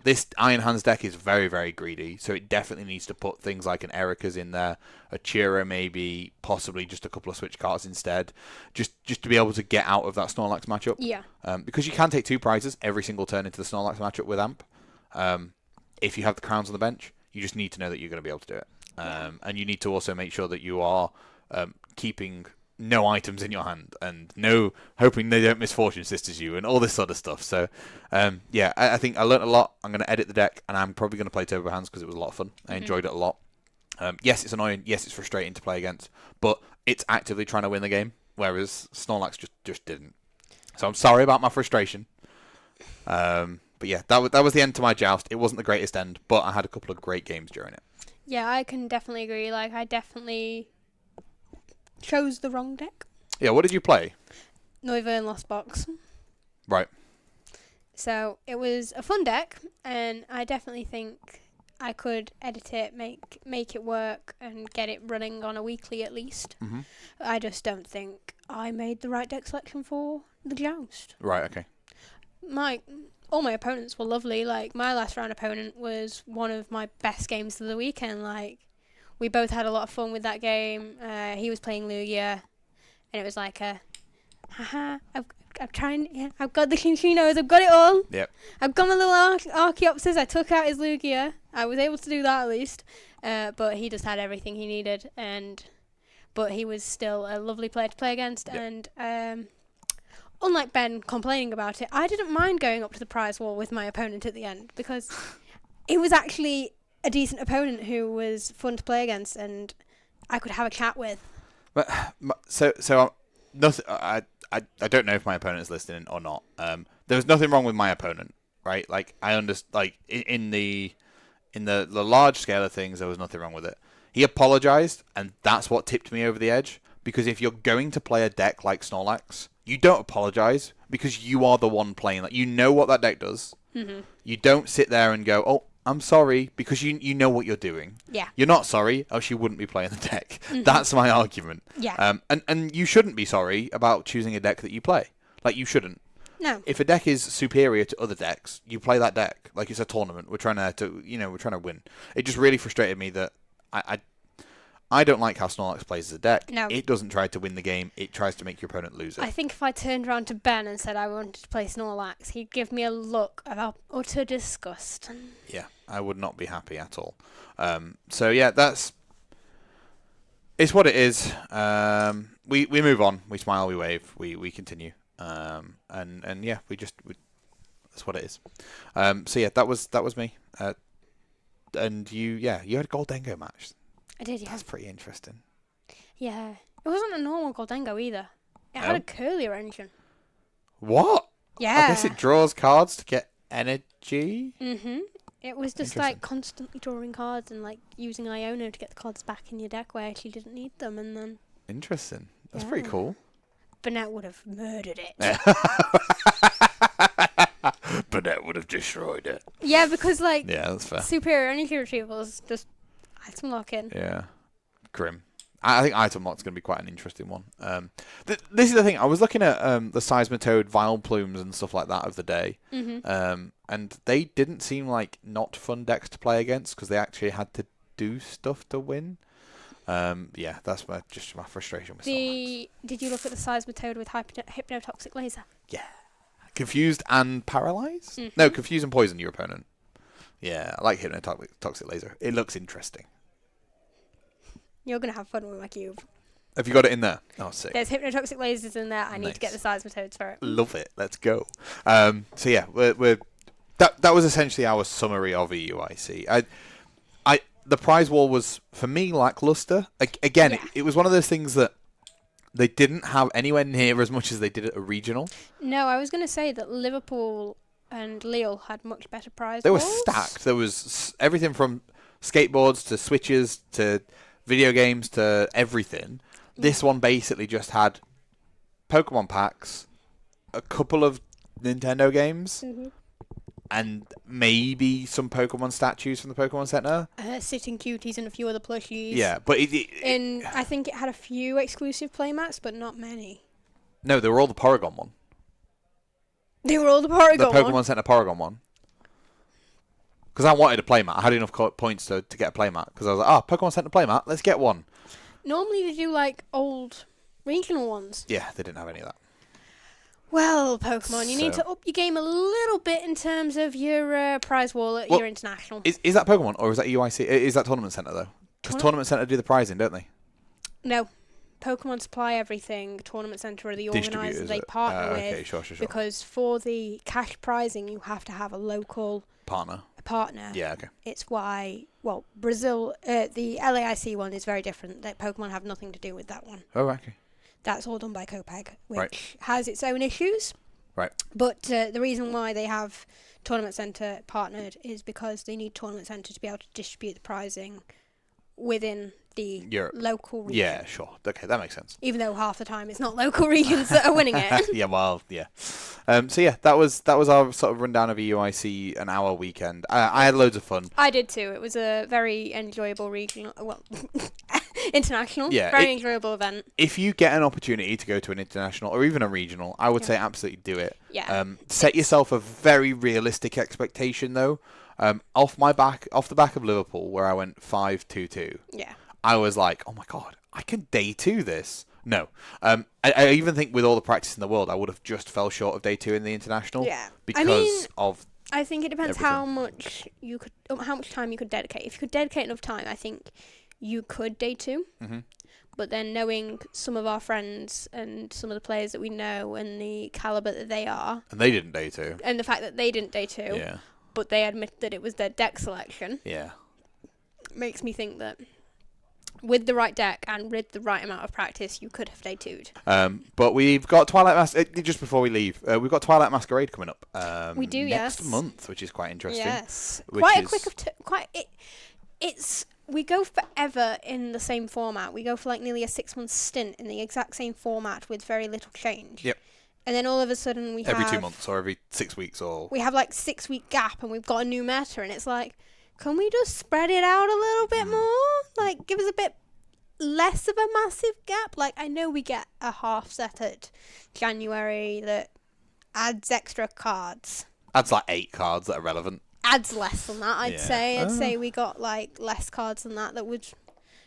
[SPEAKER 1] This Iron Hands deck is very, very greedy, so it definitely needs to put things like an Erika's in there, a Chira maybe, possibly just a couple of switch cards instead, just to be able to get out of that Snorlax matchup.
[SPEAKER 2] Yeah.
[SPEAKER 1] Because you can take 2 prizes every single turn into the Snorlax matchup with Amp. If you have the crowns on the bench, you just need to know that you're going to be able to do it. And you need to also make sure that you are keeping no items in your hand and hoping they don't misfortune sisters you and all this sort of stuff. So, I think I learnt a lot. I'm going to edit the deck, and I'm probably going to play Turbo Hands because it was a lot of fun. I enjoyed it a lot. Yes, it's annoying. Yes, it's frustrating to play against, but it's actively trying to win the game, whereas Snorlax just didn't. So I'm sorry about my frustration. But yeah, that was the end to my joust. It wasn't the greatest end, but I had a couple of great games during it.
[SPEAKER 2] Yeah, I can definitely agree. Like, I definitely chose the wrong deck.
[SPEAKER 1] Yeah, what did you play?
[SPEAKER 2] Noivern Lost Box.
[SPEAKER 1] Right.
[SPEAKER 2] So it was a fun deck, and I definitely think I could edit it, make it work, and get it running on a weekly at least.
[SPEAKER 1] Mm-hmm.
[SPEAKER 2] I just don't think I made the right deck selection for the joust.
[SPEAKER 1] Right, okay.
[SPEAKER 2] All my opponents were lovely. Like, my last round opponent was one of my best games of the weekend. Like, we both had a lot of fun with that game. He was playing Lugia, and it was like haha, I'm trying, yeah, I've got the Kinchinos, I've got it all.
[SPEAKER 1] Yep.
[SPEAKER 2] I've got my little Archeopsis, I took out his Lugia. I was able to do that at least. But he just had everything he needed, but he was still a lovely player to play against,
[SPEAKER 1] Yep.
[SPEAKER 2] and unlike Ben complaining about it, I didn't mind going up to the prize wall with my opponent at the end, because it was actually a decent opponent who was fun to play against and I could have a chat with.
[SPEAKER 1] But so nothing. I don't know if my opponent is listening or not. There was nothing wrong with my opponent, right? Like, I understand. Like, in the large scale of things, there was nothing wrong with it. He apologized, and that's what tipped me over the edge. Because if you're going to play a deck like Snorlax, you don't apologize, because you are the one playing that. You know what that deck does.
[SPEAKER 2] Mm-hmm.
[SPEAKER 1] You don't sit there and go, "Oh, I'm sorry," because you know what you're doing.
[SPEAKER 2] Yeah.
[SPEAKER 1] You're not sorry, else you wouldn't be playing the deck.
[SPEAKER 2] Mm-hmm.
[SPEAKER 1] That's my argument.
[SPEAKER 2] Yeah.
[SPEAKER 1] And you shouldn't be sorry about choosing a deck that you play. Like, you shouldn't.
[SPEAKER 2] No.
[SPEAKER 1] If a deck is superior to other decks, you play that deck. Like, it's a tournament. We're trying to win. It just really frustrated me that I don't like how Snorlax plays as a deck.
[SPEAKER 2] No.
[SPEAKER 1] It doesn't try to win the game. It tries to make your opponent lose it.
[SPEAKER 2] I think if I turned around to Ben and said I wanted to play Snorlax, he'd give me a look of utter disgust.
[SPEAKER 1] Yeah, I would not be happy at all. So yeah, it's what it is. We move on. We smile. We wave. We continue. And yeah, that's what it is. So yeah, that was me. And you had a Goldengo match.
[SPEAKER 2] I did, yeah.
[SPEAKER 1] That's pretty interesting.
[SPEAKER 2] Yeah. It wasn't a normal Goldengo either. It had a curlier engine.
[SPEAKER 1] What?
[SPEAKER 2] Yeah.
[SPEAKER 1] I guess it draws cards to get energy.
[SPEAKER 2] Mm-hmm. It was just like constantly drawing cards and like using Iono to get the cards back in your deck where you actually didn't need them, and then.
[SPEAKER 1] Interesting. That's pretty cool.
[SPEAKER 2] Burnett would have murdered it.
[SPEAKER 1] Burnett would have destroyed it.
[SPEAKER 2] Yeah, because like
[SPEAKER 1] that's fair.
[SPEAKER 2] superior energy retrieval is just item locking.
[SPEAKER 1] Yeah, grim. I think item lock's going to be quite an interesting one. This is the thing. I was looking at the Seismitoad Vile Plumes and stuff like that of the day, and they didn't seem like not fun decks to play against because they actually had to do stuff to win. Yeah, that's just my frustration with Snorlax.
[SPEAKER 2] Did you look at the Seismitoad with Hypnotoxic Laser?
[SPEAKER 1] Yeah. Confused and paralyzed? No, confused and poison your opponent. Yeah, I like Hypnotoxic Laser. It looks interesting.
[SPEAKER 2] You're going to have fun with my cube.
[SPEAKER 1] Have you got it in there? Oh, sick.
[SPEAKER 2] There's Hypnotoxic Lasers in there. I need to get the Seismitoads for it.
[SPEAKER 1] Love it. Let's go. So yeah, that was essentially our summary of EUIC. The prize wall was, for me, lackluster. Again, it was one of those things that they didn't have anywhere near as much as they did at a regional. No,
[SPEAKER 2] I was going to say that Liverpool and Lille had much better prize
[SPEAKER 1] They
[SPEAKER 2] walls.
[SPEAKER 1] were stacked. There was everything from skateboards to switches to video games to everything. This one basically just had Pokemon packs, a couple of Nintendo games, and maybe some Pokemon statues from the Pokemon Center.
[SPEAKER 2] Sitting Cuties and a few other plushies.
[SPEAKER 1] Yeah, but
[SPEAKER 2] I think it had a few exclusive playmats, but not many.
[SPEAKER 1] No, they were all the Porygon one.
[SPEAKER 2] They were all the Porygon
[SPEAKER 1] one? The Pokemon Center Porygon one. Because I wanted a playmat. I had enough points to get a playmat. Because I was like, Pokemon Center playmat, let's get one.
[SPEAKER 2] Normally they do like old regional ones.
[SPEAKER 1] Yeah, they didn't have any of that.
[SPEAKER 2] Well, Pokemon, you need to up your game a little bit in terms of your prize wall at your international.
[SPEAKER 1] Is that Pokemon or is that EUIC? Is that Tournament Center though? Because Tournament Center do the prizing, don't they?
[SPEAKER 2] No. Pokemon supply everything. Tournament Center are the organisers they partner with.
[SPEAKER 1] Okay, sure.
[SPEAKER 2] Because for the cash prizing, you have to have a local
[SPEAKER 1] partner. Yeah, okay.
[SPEAKER 2] It's why, Brazil, the LAIC one is very different. That Pokemon have nothing to do with that one.
[SPEAKER 1] Oh, okay.
[SPEAKER 2] That's all done by Copeg, which has its own issues.
[SPEAKER 1] Right.
[SPEAKER 2] But the reason why they have Tournament Center partnered is because they need Tournament Center to be able to distribute the prizing within the local region.
[SPEAKER 1] Yeah, sure. Okay, that makes sense.
[SPEAKER 2] Even though half the time it's not local regions that are winning it.
[SPEAKER 1] Yeah. So yeah, that was our sort of rundown of EUIC, an hour weekend. I had loads of fun.
[SPEAKER 2] I did too. It was a very enjoyable regional, international.
[SPEAKER 1] Yeah,
[SPEAKER 2] very enjoyable event.
[SPEAKER 1] If you get an opportunity to go to an international or even a regional, I would say absolutely do it.
[SPEAKER 2] Yeah.
[SPEAKER 1] Set yourself a very realistic expectation though. Off the back of Liverpool, where I went 5-2-2.
[SPEAKER 2] Yeah.
[SPEAKER 1] I was like, oh my god, I can day 2 this. No. I even think with all the practice in the world, I would have just fell short of day 2 in the international.
[SPEAKER 2] Yeah. I think it depends how much time you could dedicate. If you could dedicate enough time, I think you could day 2.
[SPEAKER 1] Mm-hmm.
[SPEAKER 2] But then knowing some of our friends and some of the players that we know and the caliber that they are.
[SPEAKER 1] And they didn't day 2.
[SPEAKER 2] And the fact that they didn't day 2.
[SPEAKER 1] Yeah.
[SPEAKER 2] But they admit that it was their deck selection.
[SPEAKER 1] Yeah.
[SPEAKER 2] Makes me think that with the right deck and with the right amount of practice, you could have day 2'd.
[SPEAKER 1] But we've got Twilight Masquerade, just before we leave, we've got Twilight Masquerade coming up.
[SPEAKER 2] We do,
[SPEAKER 1] next month, which is quite interesting.
[SPEAKER 2] Yes. We go forever in the same format. We go for like nearly a 6-month stint in the exact same format with very little change.
[SPEAKER 1] Yep.
[SPEAKER 2] And then all of a sudden we have...
[SPEAKER 1] Every 2 months or every 6 weeks or...
[SPEAKER 2] We have like 6-week gap and we've got a new meta and it's like, can we just spread it out a little bit more? Like, give us a bit less of a massive gap? Like, I know we get a half set at January that adds extra cards.
[SPEAKER 1] Adds like 8 cards that are relevant.
[SPEAKER 2] Adds less than that, I'd say. I'd say we got like less cards than that would...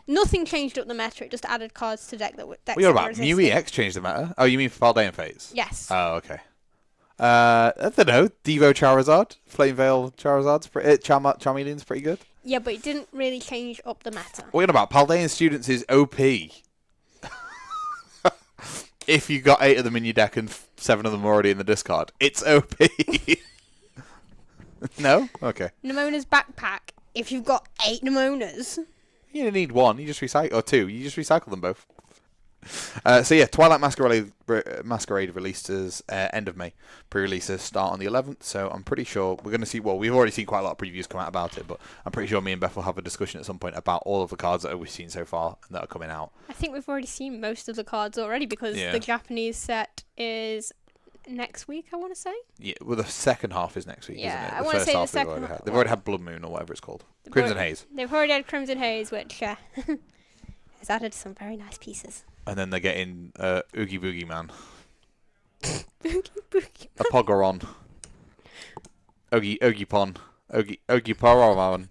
[SPEAKER 2] Nothing changed up the meta, it just added cards to decks
[SPEAKER 1] What are about? New EX changed the meta? Oh, you mean for Paldean Fates?
[SPEAKER 2] Yes.
[SPEAKER 1] Oh, okay. I don't know. Devo Charizard? Flame Veil Charizard's Charmeleon's pretty good.
[SPEAKER 2] Yeah, but it didn't really change up the meta.
[SPEAKER 1] What are you about? Paldean Students is OP. If you got 8 of them in your deck and 7 of them already in the discard, it's OP. No? Okay.
[SPEAKER 2] Nemona's Backpack. If you've got 8 Nemonas...
[SPEAKER 1] You don't need 1. You just recycle... Or 2. You just recycle them both. So yeah, Twilight Masquerade releases end of May. Pre-releases start on the 11th, so I'm pretty sure we're going to see. Well, we've already seen quite a lot of previews come out about it, but I'm pretty sure me and Beth will have a discussion at some point about all of the cards that we've seen so far and that are coming out.
[SPEAKER 2] I think we've already seen most of the cards already because the Japanese set is next week, I want to say. Yeah,
[SPEAKER 1] well, the second half is next week, isn't it?
[SPEAKER 2] I want to say the second half.
[SPEAKER 1] They've already had Blood Moon or whatever it's called. Crimson Haze.
[SPEAKER 2] They've already had Crimson Haze, which has added some very nice pieces.
[SPEAKER 1] And then they're getting Oogie Boogie Man.
[SPEAKER 2] Oogie Boogie
[SPEAKER 1] Man. A Pogoron. Oogie Pon. Oogie Pogoron.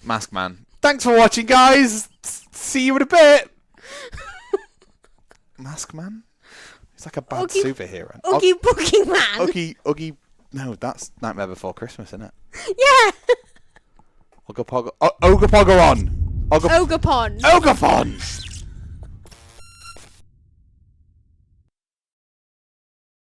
[SPEAKER 1] Mask Man. Thanks for watching, guys! See you in a bit! Mask Man? It's like a bad superhero.
[SPEAKER 2] Oogie Boogie Man!
[SPEAKER 1] Oogie... No, that's Nightmare Before Christmas, isn't it?
[SPEAKER 2] Yeah!
[SPEAKER 1] Ogre Pogoron!
[SPEAKER 2] Ogapon!
[SPEAKER 1] Ogapon!